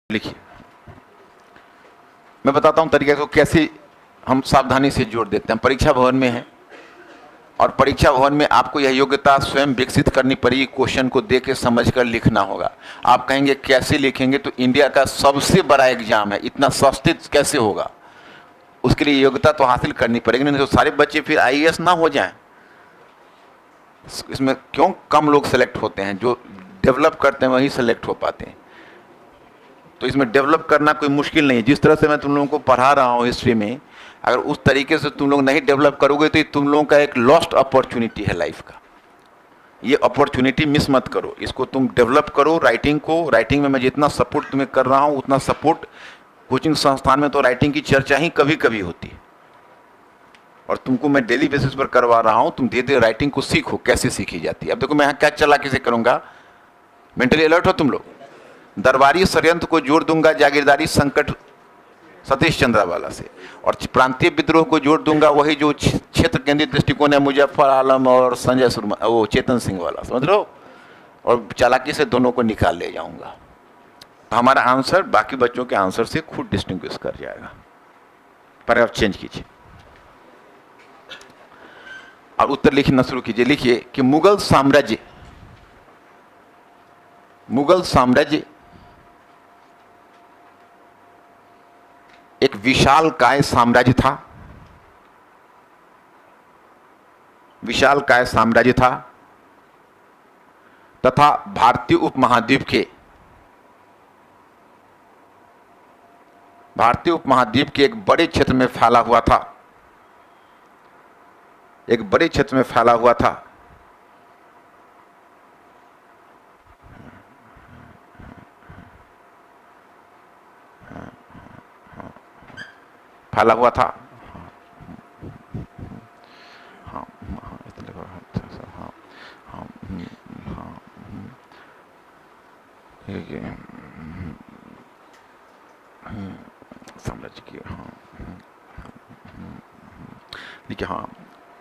लिखिए, मैं बताता हूं तरीके को कैसे हम सावधानी से जोड़ देते हैं। परीक्षा भवन में है और परीक्षा भवन में आपको यह योग्यता स्वयं विकसित करनी पड़ेगी। क्वेश्चन को देख के समझ कर लिखना होगा। आप कहेंगे कैसे लिखेंगे, तो इंडिया का सबसे बड़ा एग्जाम है, इतना सस्ते कैसे होगा? उसके लिए योग्यता तो हासिल करनी पड़ेगी, नहीं तो सारे बच्चे फिर आईएएस ना हो जाएं। इसमें क्यों कम लोग सेलेक्ट होते हैं? जो डेवलप करते हैं वही सेलेक्ट हो पाते हैं। तो इसमें डेवलप करना कोई मुश्किल नहीं है। जिस तरह से मैं तुम लोगों को पढ़ा रहा हूँ हिस्ट्री में, अगर उस तरीके से तुम लोग नहीं डेवलप करोगे तो तुम लोगों का एक लॉस्ट अपॉर्चुनिटी है लाइफ का। ये अपॉर्चुनिटी मिस मत करो, इसको तुम डेवलप करो। राइटिंग को, राइटिंग में मैं जितना सपोर्ट तुम्हें कर रहा हूँ उतना सपोर्ट कोचिंग संस्थान में तो राइटिंग की चर्चा ही कभी कभी होती है, और तुमको मैं डेली बेसिस पर करवा रहा हूँ। तुम धीरे धीरे राइटिंग को सीखो, कैसे सीखी जाती है। अब देखो मैं क्या चालाकी से करूंगा, मेंटली अलर्ट हो तुम लोग। दरबारी षड्यंत्र को जोड़ दूंगा जागीरदारी संकट सतीश चंद्रावाला से, और प्रांतीय विद्रोह को जोड़ दूंगा वही जो क्षेत्र केंद्रित दृष्टिकोण है मुजफ्फर आलम और संजय सुरमा, वो चेतन सिंह वाला, समझ लो। और चालाकी से दोनों को निकाल ले जाऊंगा, तो हमारा आंसर बाकी बच्चों के आंसर से खुद डिस्टिंग्विश कर जाएगा। पर आप चेंज कीजिए और उत्तर लिखना शुरू कीजिए। लिखिए कि मुगल साम्राज्य एक विशालकाय साम्राज्य था, विशालकाय साम्राज्य था तथा भारतीय उपमहाद्वीप के एक बड़े क्षेत्र में फैला हुआ था, एक बड़े क्षेत्र में फैला हुआ था। फैला हुआ था साम्राज्य की, देखिए हाँ।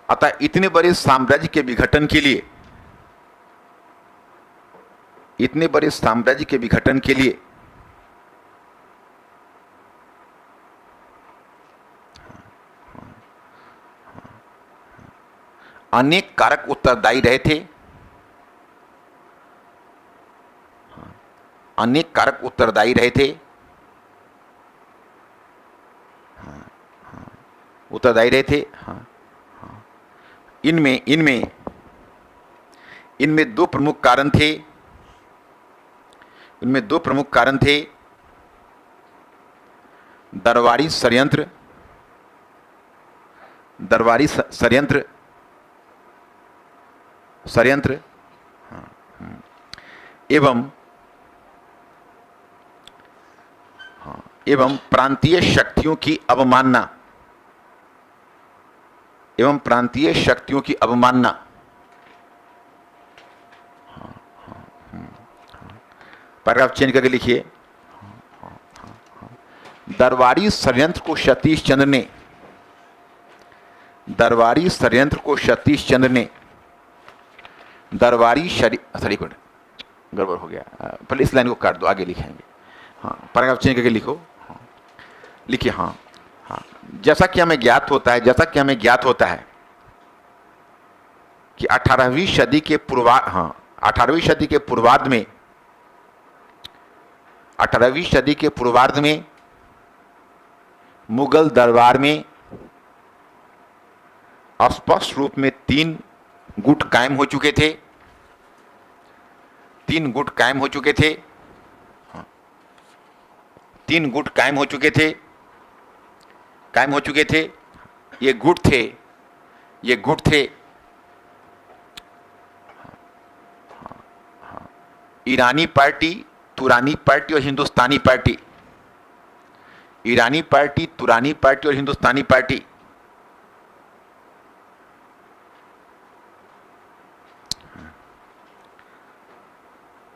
अतः इतने बड़े साम्राज्य के विघटन के लिए, इतने बड़े साम्राज्य के विघटन के लिए अनेक कारक उत्तरदायी रहे थे, अनेक कारक उत्तरदायी रहे थे, उत्तरदायी रहे थे। इनमें इनमें इनमें दो प्रमुख कारण थे, इनमें दो प्रमुख कारण थे। दरबारी षड्यंत्र, दरबारी षड्यंत्र षड्यंत्र एवं प्रांतीय शक्तियों की अवमानना, एवं प्रांतीय शक्तियों की अवमानना। पैराग्राफ चेंज करके लिखिए, दरबारी षड्यंत्र को सतीश चंद्र ने, दरबारी षड्यंत्र को सतीश चंद्र ने, दरबारी सॉरी गड़बड़ हो गया, पहले इस लाइन को काट दो, आगे लिखेंगे। हाँ, पैराग्राफ चेंज करके लिखो। लिखिए हाँ, जैसा कि हमें ज्ञात होता है, जैसा कि हमें ज्ञात होता है कि 18वीं सदी के पूर्वार्ध, 18वीं सदी के पूर्वार्ध में, 18वीं सदी के पूर्वार्ध में मुगल दरबार में स्पष्ट रूप में 3 गुट कायम हो चुके थे, 3 गुट कायम हो चुके थे, 3 गुट कायम हो चुके थे, कायम हो चुके थे। ये गुट थे, ये गुट थे ईरानी पार्टी, तुरानी पार्टी और हिंदुस्तानी पार्टी। ईरानी पार्टी, तुरानी पार्टी और हिंदुस्तानी पार्टी।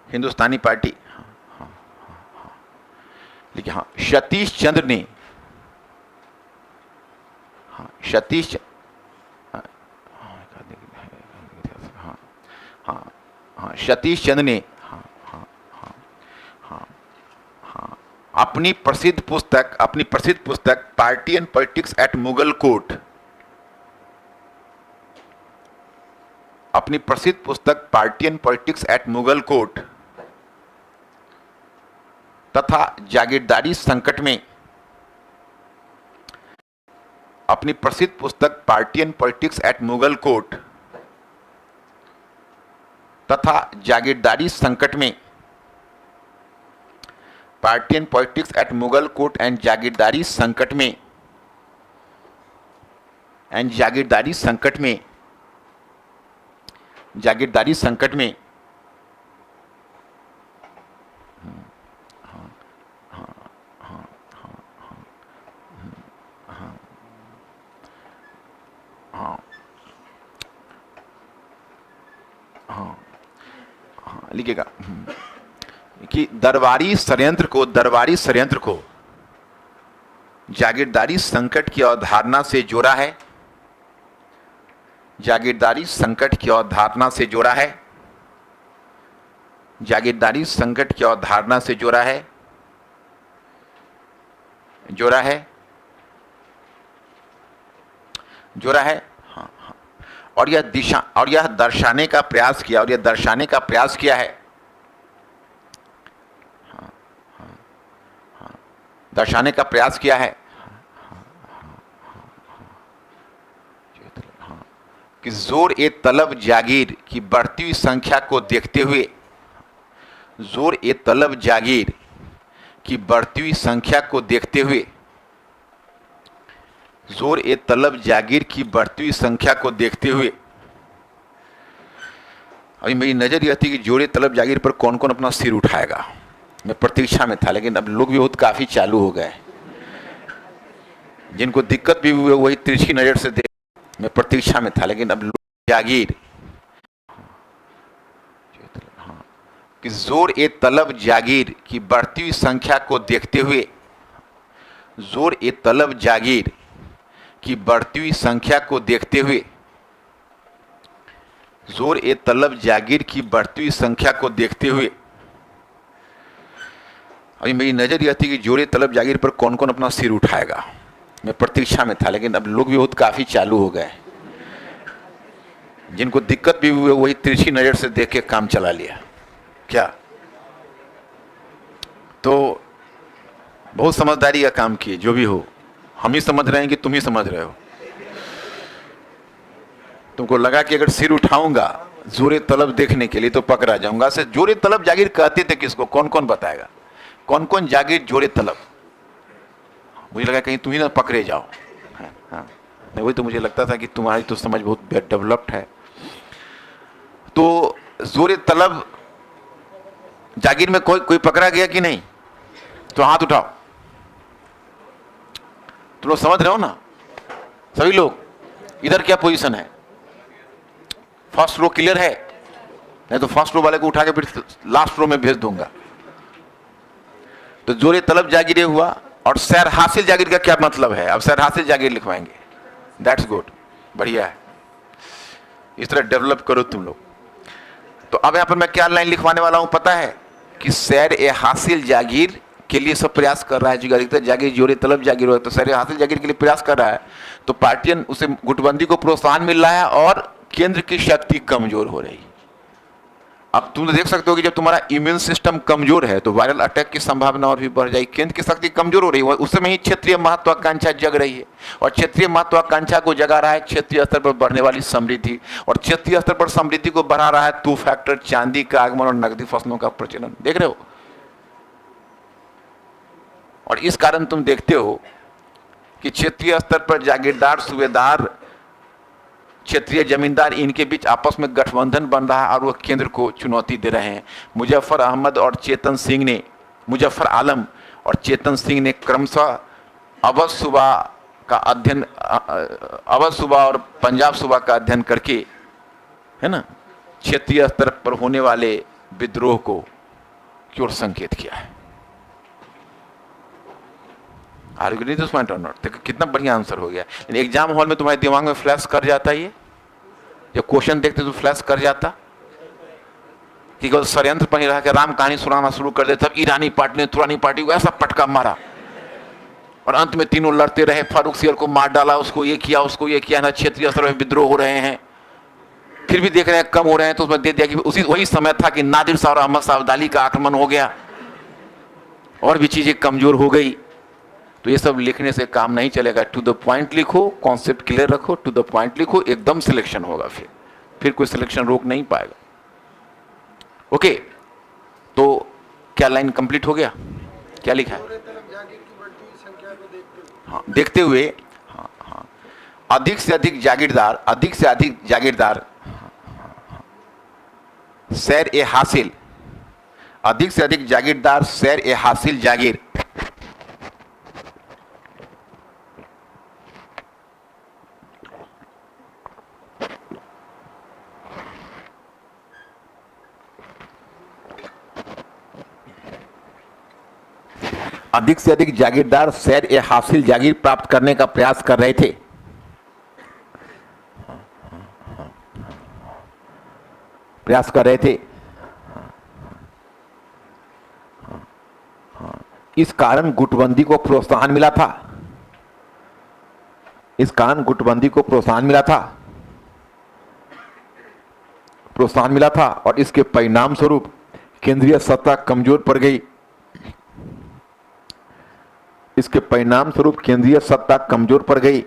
हिंदुस्तानी पार्टी। देखिए हाँ, सतीश चंद्र ने, सतीश सतीश चंद्र ने अपनी प्रसिद्ध पुस्तक party and politics at Mughal court, अपनी प्रसिद्ध पुस्तक party and politics at Mughal court तथा जागीरदारी संकट में, अपनी प्रसिद्ध पुस्तक party and politics at Mughal court तथा जागीरदारी संकट में, party and politics at Mughal court एंड जागीरदारी संकट में, जागीरदारी संकट में, जागीरदारी संकट में, लिखिएगा कि दरबारी षड्यंत्र को जागीरदारी संकट की अवधारणा से जोड़ा है, जागीरदारी संकट की अवधारणा से जोड़ा है, जागीरदारी संकट की अवधारणा से जोड़ा है, जोड़ा है, जोड़ा है, हाँ हाँ, और यह दर्शाने का प्रयास किया, और यह दर्शाने का प्रयास किया है, हाँ हाँ हाँ, दर्शाने का प्रयास किया है कि जोर ए तलब जागीर की बढ़ती हुई संख्या को देखते हुए, जोर ए तलब जागीर की बढ़ती हुई संख्या को देखते हुए, जोर ए तलब जागीर की बढ़ती हुई संख्या को देखते हुए, अभी मेरी नजर यह थी कि जोर ए तलब जागीर पर कौन कौन अपना सिर उठाएगा। मैं प्रतीक्षा में था, लेकिन अब लोग भी बहुत काफी चालू हो गए, जिनको दिक्कत भी हुई वही तिरछी नजर से देख। मैं प्रतीक्षा में था, लेकिन अब जागीर, हाँ, कि जोर ए तलब जागीर की बढ़ती हुई संख्या को देखते हुए, जोर ए तलब जागीर की बढ़ती हुई संख्या को देखते हुए, जोर ए तलब जागीर की बढ़ती हुई संख्या को देखते हुए, अभी मेरी नजर यह थी कि जोर ए तलब जागीर पर कौन कौन अपना सिर उठाएगा। मैं प्रतीक्षा में था, लेकिन अब लोग भी बहुत काफी चालू हो गए, जिनको दिक्कत भी हुई वही तिरछी नजर से देख के काम चला लिया। क्या तो बहुत समझदारी का काम किए, जो भी हो, हम ही समझ रहे हैं कि तुम ही समझ रहे हो। तुमको लगा कि अगर सिर उठाऊंगा जोरे तलब देखने के लिए तो पकड़ा जाऊंगा। से जोरे तलब जागीर कहते थे किसको, कौन कौन बताएगा, कौन कौन जागीर जोरे तलब। मुझे लगा कहीं तुम ही ना पकड़े जाओ। हाँ, नहीं वही तो मुझे लगता था कि तुम्हारी तो समझ बहुत डेवलप्ड है। तो जोरे तलब जागीर में कोई पकड़ा गया कि नहीं, तो हाथ उठाओ। तुम लोग समझ रहे हो ना सभी लोग। इधर क्या पोजीशन है, फर्स्ट रो क्लियर है, नहीं तो फर्स्ट रो वाले को उठा के फिर लास्ट रो में भेज दूंगा। तो जोरे तलब जागीर हुआ। और सैर हासिल जागीर का क्या मतलब है, अब सैर हासिल जागीर लिखवाएंगे। दैट्स गुड, बढ़िया है, इस तरह डेवलप करो तुम लोग। तो अब यहां पर मैं क्या लाइन लिखवाने वाला हूं पता है, कि सैर ए हासिल जागीर के लिए सब प्रयास कर रहा है। जागीर जोरे तलब जागीर हो, तो सैर ए हासिल जागीर के लिए प्रयास कर रहा है। तो पार्टियन उसे गुटबंदी को प्रोत्साहन मिल रहा है और केंद्र की शक्ति कमजोर हो रही। अब तुम देख सकते हो कि जब तुम्हारा इम्यून सिस्टम कमजोर है तो वायरल अटैक की संभावना और भी बढ़ जाएगी। केंद्र की शक्ति कमजोर हो रही है, उस समय ही क्षेत्रीय महत्वाकांक्षा जग रही है। और क्षेत्रीय महत्वाकांक्षा को जगा रहा है क्षेत्रीय स्तर पर बढ़ने वाली समृद्धि, और क्षेत्रीय स्तर पर समृद्धि को बढ़ा रहा है 2 फैक्टर, चांदी का आगमन और नकदी फसलों का प्रचलन। देख रहे हो। और इस कारण तुम देखते हो कि क्षेत्रीय स्तर पर जागीरदार, सूबेदार, क्षेत्रीय जमींदार, इनके बीच आपस में गठबंधन बन रहा है और वो केंद्र को चुनौती दे रहे हैं। मुजफ्फर आलम और चेतन सिंह ने क्रमशः अवध सूबा और पंजाब सूबा का अध्ययन करके, है ना, क्षेत्रीय स्तर पर होने वाले विद्रोह को की ओर संकेत किया है। कितना बढ़िया आंसर हो गया। एग्जाम हॉल में तुम्हारे दिमाग में फ्लैश कर जाता है, ये जब क्वेश्चन देखते तो फ्लैश कर जाता। कि केवल षड्यंत्र पर ही रह के राम कहानी सुनाना शुरू कर दे, तब ईरानी पार्टी ने तुरानी पार्टी को ऐसा पटका मारा और अंत में तीनों लड़ते रहे। फारूक सियर को मार डाला, उसको ये किया, उसको ये किया ना, क्षेत्रीय स्तर पर विद्रोह हो रहे हैं, फिर भी देख रहे हैं कम हो रहे हैं, तो उसमें दे दिया कि उसी वही समय था कि नादिर शाह और अहमद शाह अब्दाली का आक्रमण हो गया और भी चीजें कमजोर हो गई। तो ये सब लिखने से काम नहीं चलेगा। टू द पॉइंट लिखो, कॉन्सेप्ट क्लियर रखो, टू द पॉइंट लिखो, एकदम सिलेक्शन होगा। फिर कोई सिलेक्शन रोक नहीं पाएगा। ओके, तो क्या लाइन कंप्लीट हो गया? क्या लिखा है? हाँ, देखते हुए, हाँ हाँ, अधिक से अधिक जागीरदार, अधिक से अधिक जागीरदार सैर ए हासिल, अधिक से अधिक जागीरदार सैर ए हासिल जागीर। अधिक से अधिक जागीरदार सैर ए हासिल जागीर प्राप्त करने का प्रयास कर रहे थे। प्रयास कर रहे थे। इस कारण गुटबंदी को प्रोत्साहन मिला था। इस कारण गुटबंदी को प्रोत्साहन मिला था, प्रोत्साहन मिला था और इसके परिणाम स्वरूप केंद्रीय सत्ता कमजोर पड़ गई। इसके परिणाम स्वरूप केंद्रीय सत्ता कमजोर पड़ गई।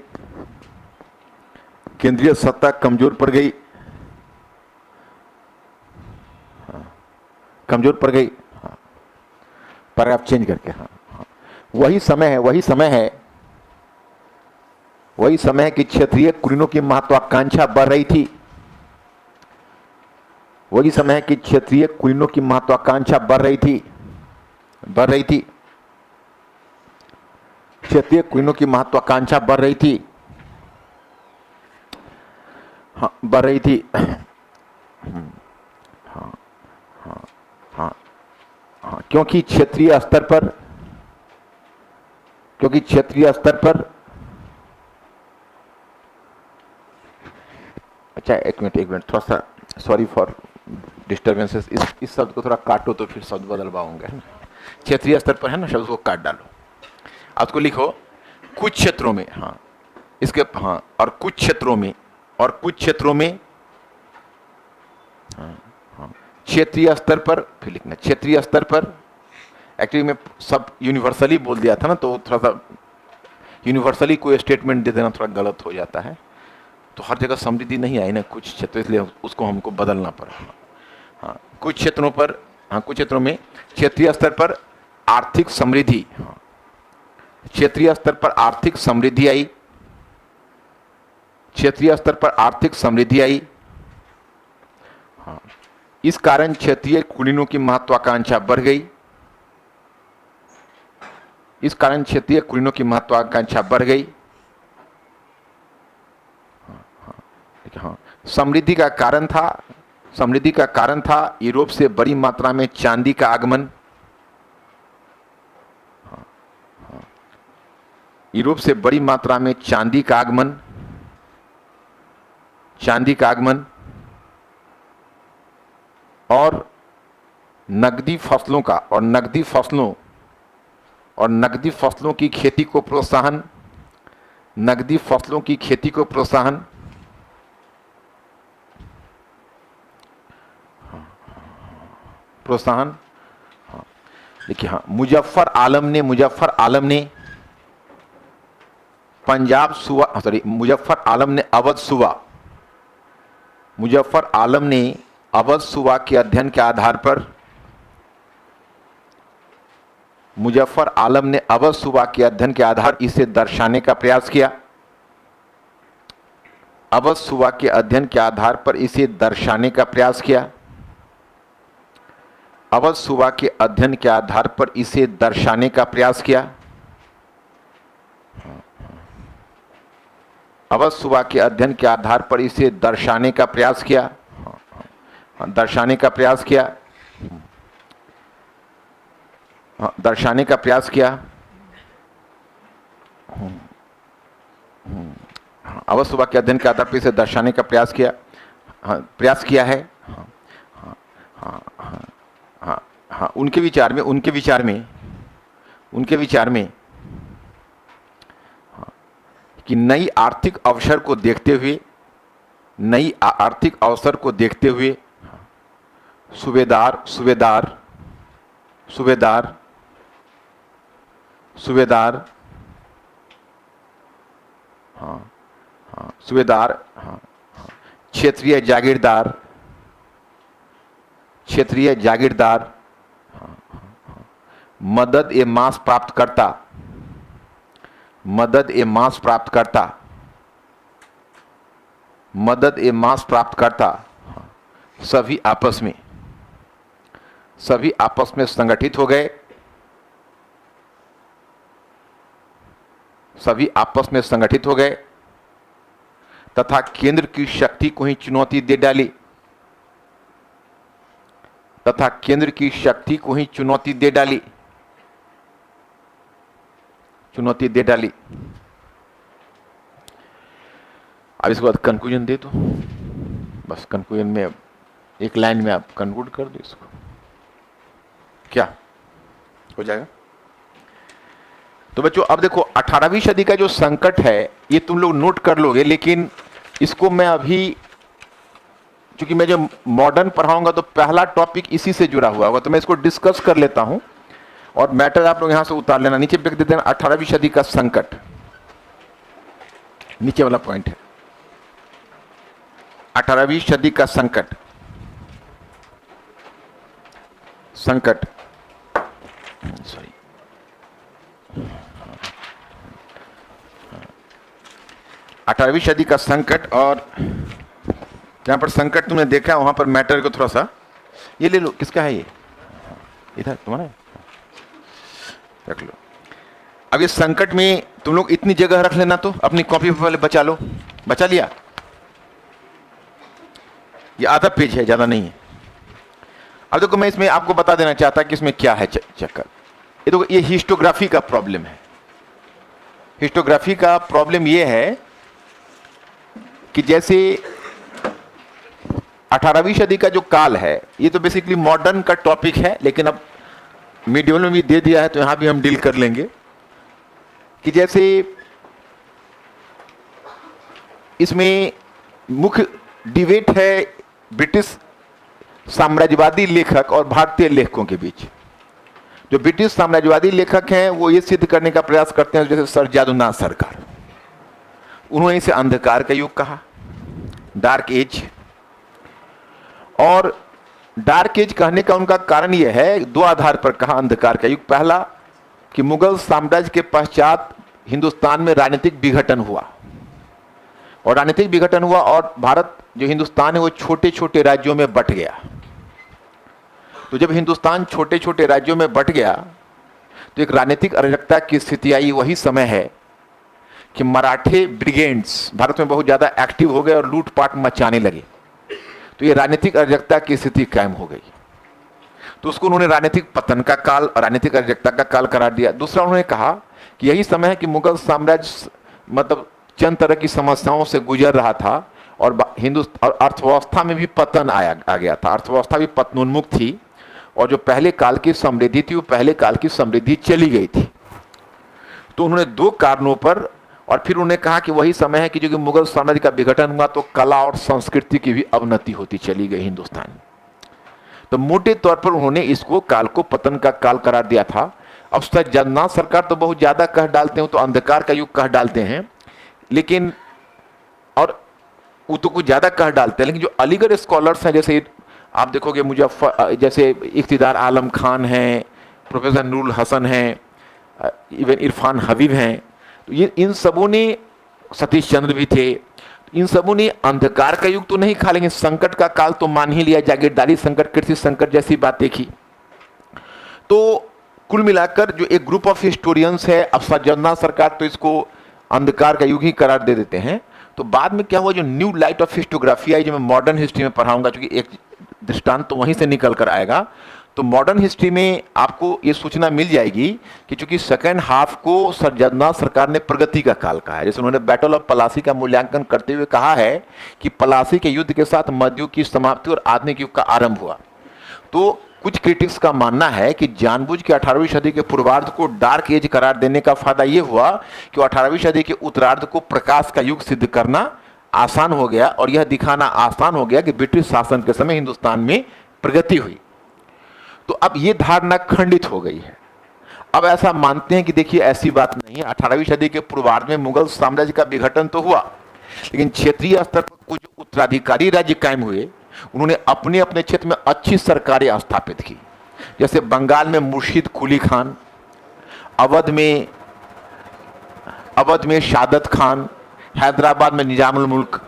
केंद्रीय सत्ता कमजोर पड़ गई, कमजोर पड़ गई। पैराग्राफ चेंज करके, हाँ हाँ, वही समय है, वही समय है, वही समय है कि क्षेत्रीय कुलीनों की महत्वाकांक्षा बढ़ रही थी। वही समय है कि क्षेत्रीय कुलीनों की महत्वाकांक्षा बढ़ रही थी, बढ़ रही थी। क्षेत्रीय कुलीनों की महत्वाकांक्षा बढ़ रही थी, हाँ बढ़ रही थी। हाँ हाँ हाँ हाँ, क्योंकि क्षेत्रीय स्तर पर, क्योंकि क्षेत्रीय स्तर पर, अच्छा एक मिनट थोड़ा सा, सॉरी फॉर डिस्टर्बेंसेस, इस शब्द को थोड़ा काटो तो फिर शब्द बदल पाऊंगा। क्षेत्रीय स्तर पर है ना, शब्द को काट डालो। आप उसको लिखो कुछ क्षेत्रों में, हाँ इसके, हाँ, और कुछ क्षेत्रों में, और कुछ क्षेत्रों में, हाँ हाँ, क्षेत्रीय स्तर पर, फिर लिखना क्षेत्रीय स्तर पर। एक्चुअली मैं सब यूनिवर्सली बोल दिया था ना, तो थोड़ा सा यूनिवर्सली कोई स्टेटमेंट दे देना थोड़ा गलत हो जाता है, तो हर जगह समृद्धि नहीं आई ना कुछ क्षेत्र, इसलिए उसको हमको बदलना पड़ा। हाँ, कुछ क्षेत्रों पर, हाँ कुछ क्षेत्रों में क्षेत्रीय स्तर पर आर्थिक समृद्धि, हाँ क्षेत्रीय स्तर पर आर्थिक समृद्धि आई, क्षेत्रीय स्तर पर आर्थिक समृद्धि आई। हाँ, इस कारण क्षेत्रीय कुलीनों की महत्वाकांक्षा बढ़ गई। इस कारण क्षेत्रीय कुलीनों की महत्वाकांक्षा बढ़ गई। हाँ, समृद्धि का कारण था, समृद्धि का कारण था यूरोप से बड़ी मात्रा में चांदी का आगमन। यूरोप से बड़ी मात्रा में चांदी का आगमन, चांदी का आगमन, और नकदी फसलों का, और नकदी फसलों, और नकदी फसलों की खेती को प्रोत्साहन, नकदी फसलों की खेती को प्रोत्साहन। प्रोत्साहन, हाँ देखिए, हाँ मुजफ्फर आलम ने पंजाब सूबा, सॉरी मुजफ्फर आलम ने अवध सूबा, मुजफ्फर आलम ने अवध सूबा के अध्ययन के आधार पर, मुजफ्फर आलम ने अवध सूबा के अध्ययन के आधार इसे दर्शाने का प्रयास किया। अवध सूबा के अध्ययन के आधार पर इसे दर्शाने का प्रयास किया। अवध सूबा के अध्ययन के आधार पर इसे दर्शाने का प्रयास किया। अवध सूबा के अध्ययन के आधार पर इसे दर्शाने का प्रयास किया, दर्शाने का प्रयास किया, दर्शाने का प्रयास किया। अवध सूबा के अध्ययन के आधार पर इसे दर्शाने का प्रयास किया, प्रयास किया है। हाँ हाँ हाँ हाँ, उनके विचार में, उनके विचार में कि नई आर्थिक अवसर को देखते हुए, नई आर्थिक अवसर को देखते हुए सूबेदार सूबेदार सूबेदार सूबेदार हाँ हाँ सूबेदार, हाँ क्षेत्रीय जागीरदार, क्षेत्रीय जागीरदार, मदद ए मांस प्राप्त करता, मदद ए मांस प्राप्त करता, मदद ए मांस प्राप्त करता, सभी आपस में संगठित हो गए, सभी आपस में संगठित हो गए तथा केंद्र की शक्ति को ही चुनौती दे डाली, तथा केंद्र की शक्ति को ही चुनौती दे डाली, चुनौती दे डाली। अब इसके बाद कंक्लूजन दे दो, बस कंक्लूजन में एक लाइन में आप कंक्लूड कर दो इसको, क्या हो जाएगा। तो बच्चों अब देखो 18वीं सदी का जो संकट है ये तुम लोग नोट कर लोगे, लेकिन इसको मैं अभी, क्योंकि मैं जब मॉडर्न पढ़ाऊंगा तो पहला टॉपिक इसी से जुड़ा हुआ होगा, तो मैं इसको डिस्कस कर लेता हूं और मैटर आप लोग यहां से उतार लेना, नीचे लिख देते हैं 18वीं सदी का संकट, नीचे वाला पॉइंट है 18वीं सदी का संकट, संकट सॉरी 18वीं सदी का संकट। और जहां पर संकट तुमने देखा वहां पर मैटर को थोड़ा सा, ये ले लो, किसका है ये, इधर तुम्हारा है, रख लो। अब इस संकट में तुम लोग इतनी जगह रख लेना, तो अपनी कॉपी पर पहले बचा लो, बचा लिया, ये आधा पेज है, ज्यादा नहीं है। अब देखो मैं इसमें आपको बता देना चाहता कि इसमें क्या है चक्कर। ये देखो, ये हिस्टोग्राफी का प्रॉब्लम है। हिस्टोग्राफी का प्रॉब्लम ये है कि जैसे 18वीं सदी का जो काल है ये तो बेसिकली मॉडर्न का टॉपिक है, लेकिन अब मीडियल में भी दे दिया है तो यहां भी हम डील कर लेंगे कि जैसे इसमें मुख्य डिबेट है ब्रिटिश साम्राज्यवादी लेखक और भारतीय लेखकों के बीच। जो ब्रिटिश साम्राज्यवादी लेखक हैं वो ये सिद्ध करने का प्रयास करते हैं, जैसे सर जादूनाथ सरकार, उन्होंने इसे अंधकार का युग कहा, डार्क एज। और डार्क एज कहने का उनका कारण यह है, दो आधार पर कहा अंधकार का युग। पहला कि मुगल साम्राज्य के पश्चात हिंदुस्तान में राजनीतिक विघटन हुआ, और राजनीतिक विघटन हुआ और भारत जो हिंदुस्तान है वो छोटे छोटे राज्यों में बंट गया। तो जब हिंदुस्तान छोटे छोटे राज्यों में बंट गया तो एक राजनीतिक अराजकता की स्थिति आई। वही समय है कि मराठे ब्रिगेड्स भारत में बहुत ज्यादा एक्टिव हो गए और लूटपाट मचाने लगे, तो ये राजनीतिक अराजकता की स्थिति कायम हो गई। तो उसको उन्होंने राजनीतिक पतन का काल, राजनीतिक अराजकता का काल करार दिया। दूसरा उन्होंने कहा कि यही समय है कि मुगल साम्राज्य मतलब चंद तरह की समस्याओं से गुजर रहा था और और अर्थव्यवस्था में भी पतन आ गया था, अर्थव्यवस्था भी पतनोन्मुख थी, और जो पहले काल की समृद्धि थी वो पहले काल की समृद्धि चली गई थी। तो उन्होंने दो कारणों पर, और फिर उन्होंने कहा कि वही समय है कि जो कि मुगल साम्राज्य का विघटन हुआ तो कला और संस्कृति की भी अवनति होती चली गई हिंदुस्तान। तो मोटे तौर पर उन्होंने इसको काल को पतन का काल करार दिया था। अब जगन्नाथ सरकार तो बहुत ज्यादा कह डालते हैं, तो अंधकार का युग कह डालते हैं, लेकिन और वो तो कुछ ज्यादा कह डालते हैं, लेकिन जो अलीगढ़ स्कॉलर्स हैं, जैसे आप देखोगे मुजफ्फर, जैसे इख्तिदार आलम खान हैं, प्रोफेसर नूरुल हसन हैं, इवन इरफान हबीब हैं, तो ये इन सबों ने, सतीश चंद्र भी थे, इन सबों ने अंधकार का युग तो नहीं खा, लेकिन संकट का काल तो मान ही लिया, जागीरदारी संकट, कृषि संकट जैसी बात देखी। तो कुल मिलाकर जो एक ग्रुप ऑफ हिस्टोरियंस है, अब जगन्नाथ सरकार तो इसको अंधकार का युग ही करार दे देते हैं। तो बाद में क्या हुआ, जो न्यू लाइट ऑफ हिस्टोग्राफी आई, जो मैं मॉडर्न हिस्ट्री में पढ़ाऊंगा, क्योंकि एक दृष्टांत तो वहीं से निकल कर आएगा। तो मॉडर्न हिस्ट्री में आपको ये सूचना मिल जाएगी कि चूंकि सेकेंड हाफ को सर जगन्नाथ सरकार ने प्रगति का काल कहा है। जैसे उन्होंने बैटल ऑफ पलासी का मूल्यांकन करते हुए कहा है कि पलासी के युद्ध के साथ मध्ययुग की समाप्ति और आधुनिक युग का आरंभ हुआ। तो कुछ क्रिटिक्स का मानना है कि जानबूझ के 18वीं सदी के पूर्वार्ध को डार्क एज करार देने का फायदा यह हुआ कि 18वीं सदी के उत्तरार्ध को प्रकाश का युग सिद्ध करना आसान हो गया और यह दिखाना आसान हो गया कि ब्रिटिश शासन के समय हिंदुस्तान में प्रगति हुई। तो अब यह धारणा खंडित हो गई है। अब ऐसा मानते हैं कि देखिए ऐसी बात नहीं है, 18वीं सदी के पूर्वार्ध में मुगल साम्राज्य का विघटन तो हुआ, लेकिन क्षेत्रीय स्तर पर कुछ उत्तराधिकारी राज्य कायम हुए। उन्होंने अपने अपने क्षेत्र में अच्छी सरकारें स्थापित की, जैसे बंगाल में मुर्शिद कुली खान, अवध में शादत खान, हैदराबाद में निजामुल मुल्क।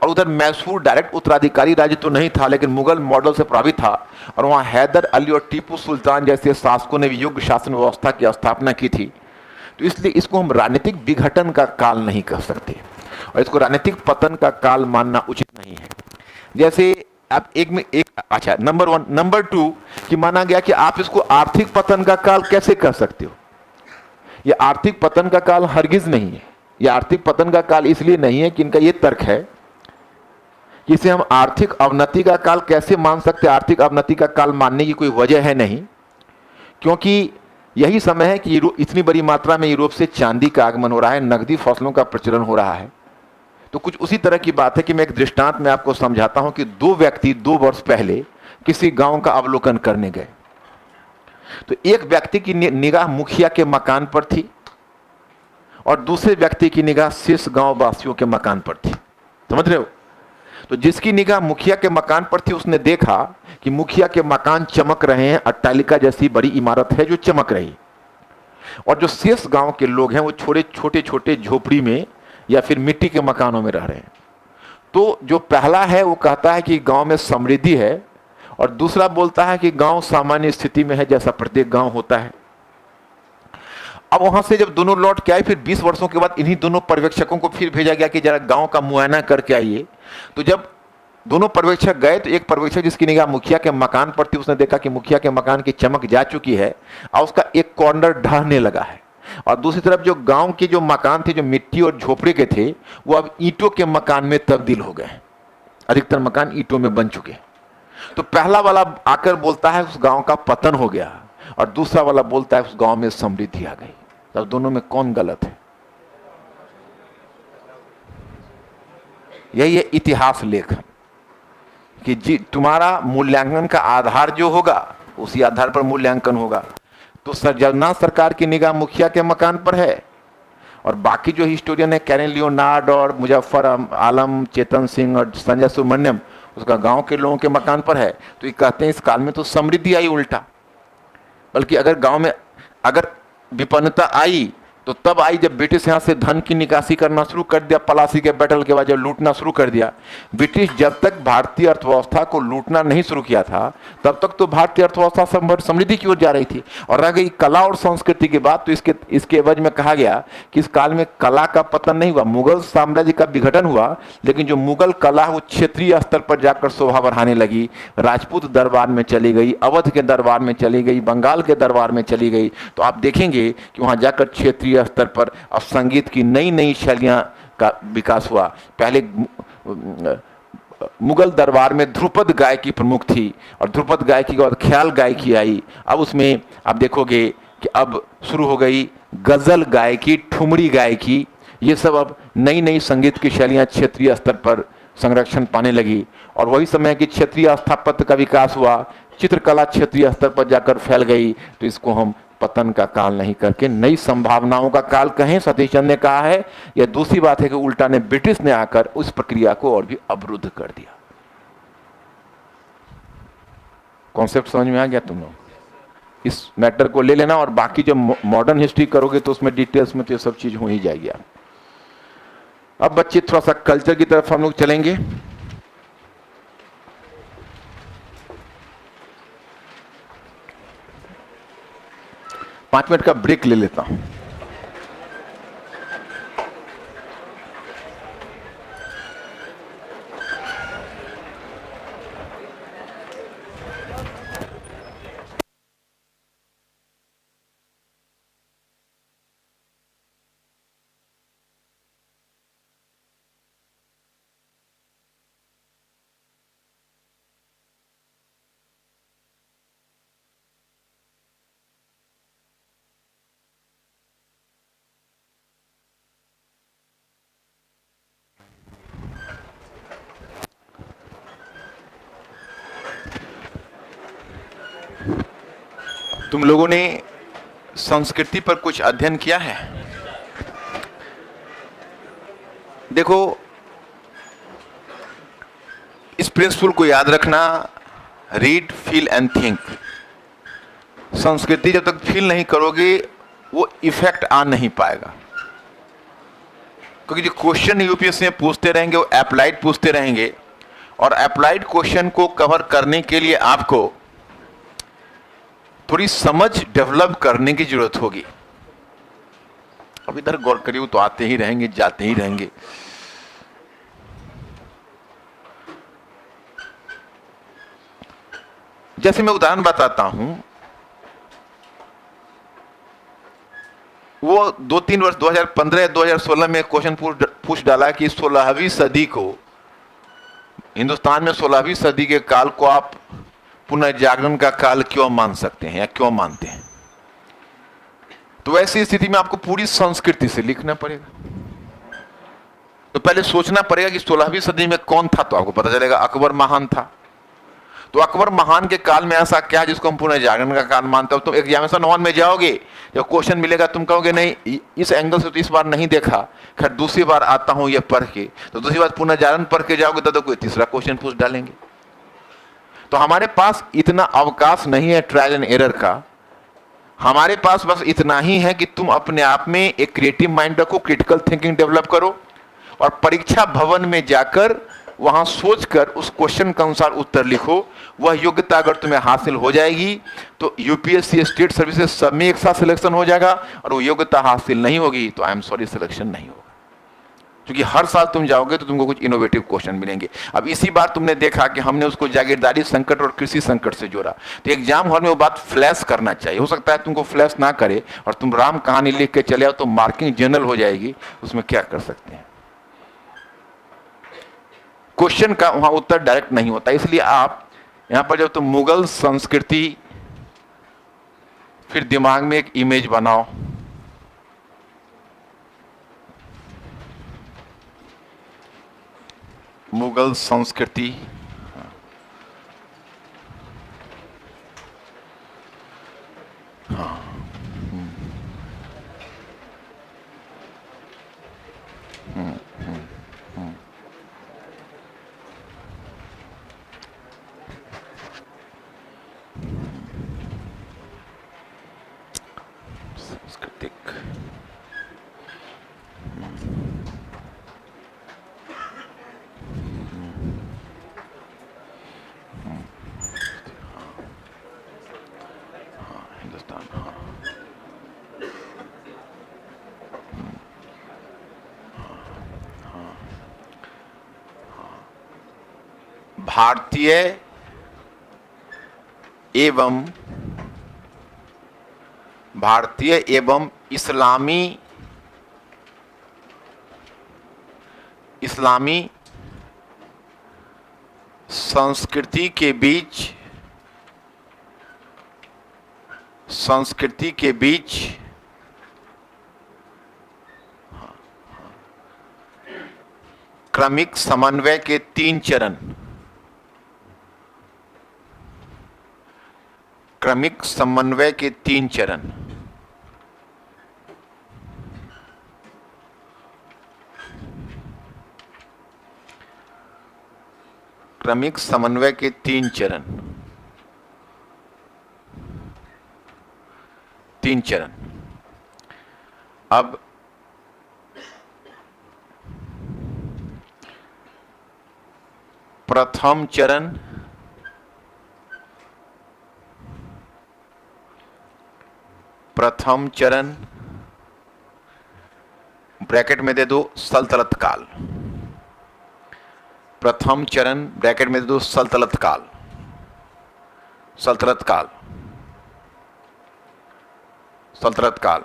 और उधर मैसूर डायरेक्ट उत्तराधिकारी राज्य तो नहीं था, लेकिन मुगल मॉडल से प्रभावित था, और वहां हैदर अली और टीपू सुल्तान जैसे शासकों ने भी योग्य शासन व्यवस्था की स्थापना की थी। तो इसलिए इसको हम राजनीतिक विघटन का काल नहीं कह सकते और इसको राजनीतिक पतन का काल मानना उचित नहीं है। जैसे आप एक में एक, अच्छा, नंबर 1, नंबर 2 कि माना गया कि आप इसको आर्थिक पतन का काल कैसे कह सकते हो। यह आर्थिक पतन का काल हरगिज नहीं है। यह आर्थिक पतन का काल इसलिए नहीं है कि इनका यह तर्क है कि इसे हम आर्थिक अवनति का काल कैसे मान सकते हैं। आर्थिक अवनति का काल मानने की कोई वजह है नहीं, क्योंकि यही समय है कि इतनी बड़ी मात्रा में यूरोप से चांदी का आगमन हो रहा है, नकदी फसलों का प्रचलन हो रहा है। तो कुछ उसी तरह की बात है कि मैं एक दृष्टांत में आपको समझाता हूं कि दो व्यक्ति 2 वर्ष पहले किसी गांव का अवलोकन करने गए। तो एक व्यक्ति की निगाह मुखिया के मकान पर थी और दूसरे व्यक्ति की निगाह शेष गांव वासियों के मकान पर थी। समझ रहे हो? तो जिसकी निगाह मुखिया के मकान पर थी उसने देखा कि मुखिया के मकान चमक रहे हैं, अट्टालिका जैसी बड़ी इमारत है जो चमक रही, और जो शेष गांव के लोग हैं वो छोटे छोटे झोपड़ी में या फिर मिट्टी के मकानों में रह रहे हैं। तो जो पहला है वो कहता है कि गांव में समृद्धि है, और दूसरा बोलता है कि गांव सामान्य स्थिति में है, जैसा प्रत्येक गांव होता है। अब वहां से जब दोनों लौट के आए, फिर 20 वर्षों के बाद इन्हीं दोनों पर्यवेक्षकों को फिर भेजा गया कि जरा गांव का मुआयना करके आइए। तो जब दोनों पर्यवेक्षक गए तो एक पर्यवेक्षक जिसकी निगाह मुखिया के मकान पर थी, उसने देखा कि मुखिया के मकान की चमक जा चुकी है और उसका एक कॉर्नर ढहने लगा है, और दूसरी तरफ जो गांव के जो मकान थे जो मिट्टी और झोपड़े के थे वो अब ईंटों के मकान में तब्दील हो गए। अधिकतर मकान ईंटों में बन चुके। तो पहला वाला आकर बोलता है उस गांव का पतन हो गया, और दूसरा वाला बोलता है उस गांव में समृद्धि आ गई। तब दोनों में कौन गलत है? यही है इतिहास लेखन कि जी तुम्हारा मूल्यांकन का आधार जो होगा उसी आधार पर मूल्यांकन होगा। तो जगन्नाथ सरकार की निगाह मुखिया के मकान पर है, और बाकी जो हिस्टोरियन है कैरन लियोनार्ड और मुजफ्फर आलम, चेतन सिंह और संजय सुब्रमण्यम, उसका गांव के लोगों के मकान पर है। तो ये कहते हैं इस काल में तो समृद्धि आई उल्टा, बल्कि अगर गांव में अगर विपन्नता आई तो तब आई जब ब्रिटिश यहां से धन की निकासी करना शुरू कर दिया। पलासी के बैटल के बाद जब लूटना शुरू कर दिया। ब्रिटिश जब तक भारतीय अर्थव्यवस्था को लूटना नहीं शुरू किया था तब तक तो भारतीय अर्थव्यवस्था समृद्धि की ओर जा रही थी। और रह गई कला और संस्कृति की बात, तो इसके एवज में कहा गया कि इस काल में कला का पतन नहीं हुआ, मुगल साम्राज्य का विघटन हुआ, लेकिन जो मुगल कला वो क्षेत्रीय स्तर पर जाकर शोभा बढ़ाने लगी। राजपूत दरबार में चली गई, अवध के दरबार में चली गई, बंगाल के दरबार में चली गई। तो आप देखेंगे कि वहां जाकर क्षेत्रीय स्तर पर अब संगीत की नई नई शैलियां का विकास हुआ। पहले मुगल दरबार में ध्रुपद गायकी प्रमुख थी, और ध्रुपद गायकी के बाद ख्याल गायकी आई। अब उसमें आप देखोगे कि अब शुरू हो गई गजल गायकी, ठुमरी गायकी। ये सब अब नई नई संगीत की शैलियां क्षेत्रीय स्तर पर संरक्षण पाने लगी। और वही समय कि क्षेत्रीय स्थापत्य का विकास हुआ, चित्रकला क्षेत्रीय स्तर पर जाकर फैल गई। तो इसको हम पतन का काल नहीं करके नई संभावनाओं का काल कहें। सतीश चंद्र ने कहा है। यह दूसरी बात है कि उल्टा ने ब्रिटिश ने आकर उस प्रक्रिया को और भी अवरुद्ध कर दिया। कॉन्सेप्ट समझ में आ गया तुम लोग? इस मैटर को ले लेना, और बाकी जब मॉडर्न हिस्ट्री करोगे तो उसमें डिटेल्स में तो ये सब चीज हो ही जाएगी। अब बच्चे थोड़ा सा कल्चर की तरफ हम लोग चलेंगे। पांच मिनट का ब्रेक ले लेता हूं। तुम लोगों ने संस्कृति पर कुछ अध्ययन किया है? देखो, इस प्रिंसिपल को याद रखना, रीड, फील एंड थिंक। संस्कृति जब तक फील नहीं करोगे वो इफेक्ट आ नहीं पाएगा, क्योंकि जो क्वेश्चन यूपीएससी में पूछते रहेंगे वो अप्लाइड पूछते रहेंगे, और अप्लाइड क्वेश्चन को कवर करने के लिए आपको थोड़ी समझ डेवलप करने की जरूरत होगी। अब इधर गौर करिए, तो आते ही रहेंगे, जाते ही रहेंगे। जैसे मैं उदाहरण बताता हूं, वो 2-3 वर्ष 2015 2016 में क्वेश्चन पूछ डाला कि 16वीं सदी को, हिंदुस्तान में 16वीं सदी के काल को आप पुनर्जागरण का काल क्यों मान सकते हैं या क्यों मानते हैं? तो ऐसी स्थिति में आपको पूरी संस्कृति से लिखना पड़ेगा। तो पहले सोचना पड़ेगा कि 16वीं सदी में कौन था, तो आपको पता चलेगा अकबर महान था। तो अकबर महान के काल में ऐसा क्या जिसको हम पुनर्जागरण का काल मानते हो? तुम एग्जामिनेशन हॉल में जाओगे, जब क्वेश्चन मिलेगा तुम कहोगे नहीं इस एंगल से तो इस बार नहीं देखा, खैर दूसरी बार आता हूं ये पढ़ के, तो दूसरी बार पुनर्जागरण पढ़ के जाओगे तो कोई तीसरा क्वेश्चन पूछ डालेंगे। तो हमारे पास इतना अवकाश नहीं है ट्रायल एंड एरर का। हमारे पास बस इतना ही है कि तुम अपने आप में एक क्रिएटिव माइंड रखो, क्रिटिकल थिंकिंग डेवलप करो, और परीक्षा भवन में जाकर वहां सोचकर उस क्वेश्चन के अनुसार उत्तर लिखो। वह योग्यता अगर तुम्हें हासिल हो जाएगी तो यूपीएससी, स्टेट सर्विसेज सब में एक साथ सिलेक्शन हो जाएगा, और वो योग्यता हासिल नहीं होगी तो आई एम सॉरी, सिलेक्शन नहीं होगा। क्योंकि हर साल तुम जाओगे तो तुमको कुछ इनोवेटिव क्वेश्चन मिलेंगे। अब इसी बार तुमने देखा कि हमने उसको जागीरदारी संकट और कृषि संकट से जोड़ा, तो एग्जाम हॉल में वो बात फ्लैश करना चाहिए। हो सकता है तुमको फ्लैश ना करे और तुम राम कहानी लिख के चले आओ तो मार्किंग जनरल हो जाएगी, उसमें क्या कर सकते हैं। क्वेश्चन का वहां उत्तर डायरेक्ट नहीं होता, इसलिए आप यहां पर जब तुम मुगल संस्कृति, फिर दिमाग में एक इमेज बनाओ, मुगल संस्कृति, हाँ, सांस्कृतिक, हिंदुस्तान, हाँ, भारतीय एवं इस्लामी संस्कृति के बीच क्रमिक समन्वय के 3 चरण, क्रमिक समन्वय के 3 चरण, क्रमिक समन्वय के 3 चरण, 3 चरण। अब प्रथम चरण, ब्रैकेट में दे दो सल्तनत काल। प्रथम चरण ब्रैकेट में दे दो सल्तनत काल, सल्तनत काल, सल्तनत काल।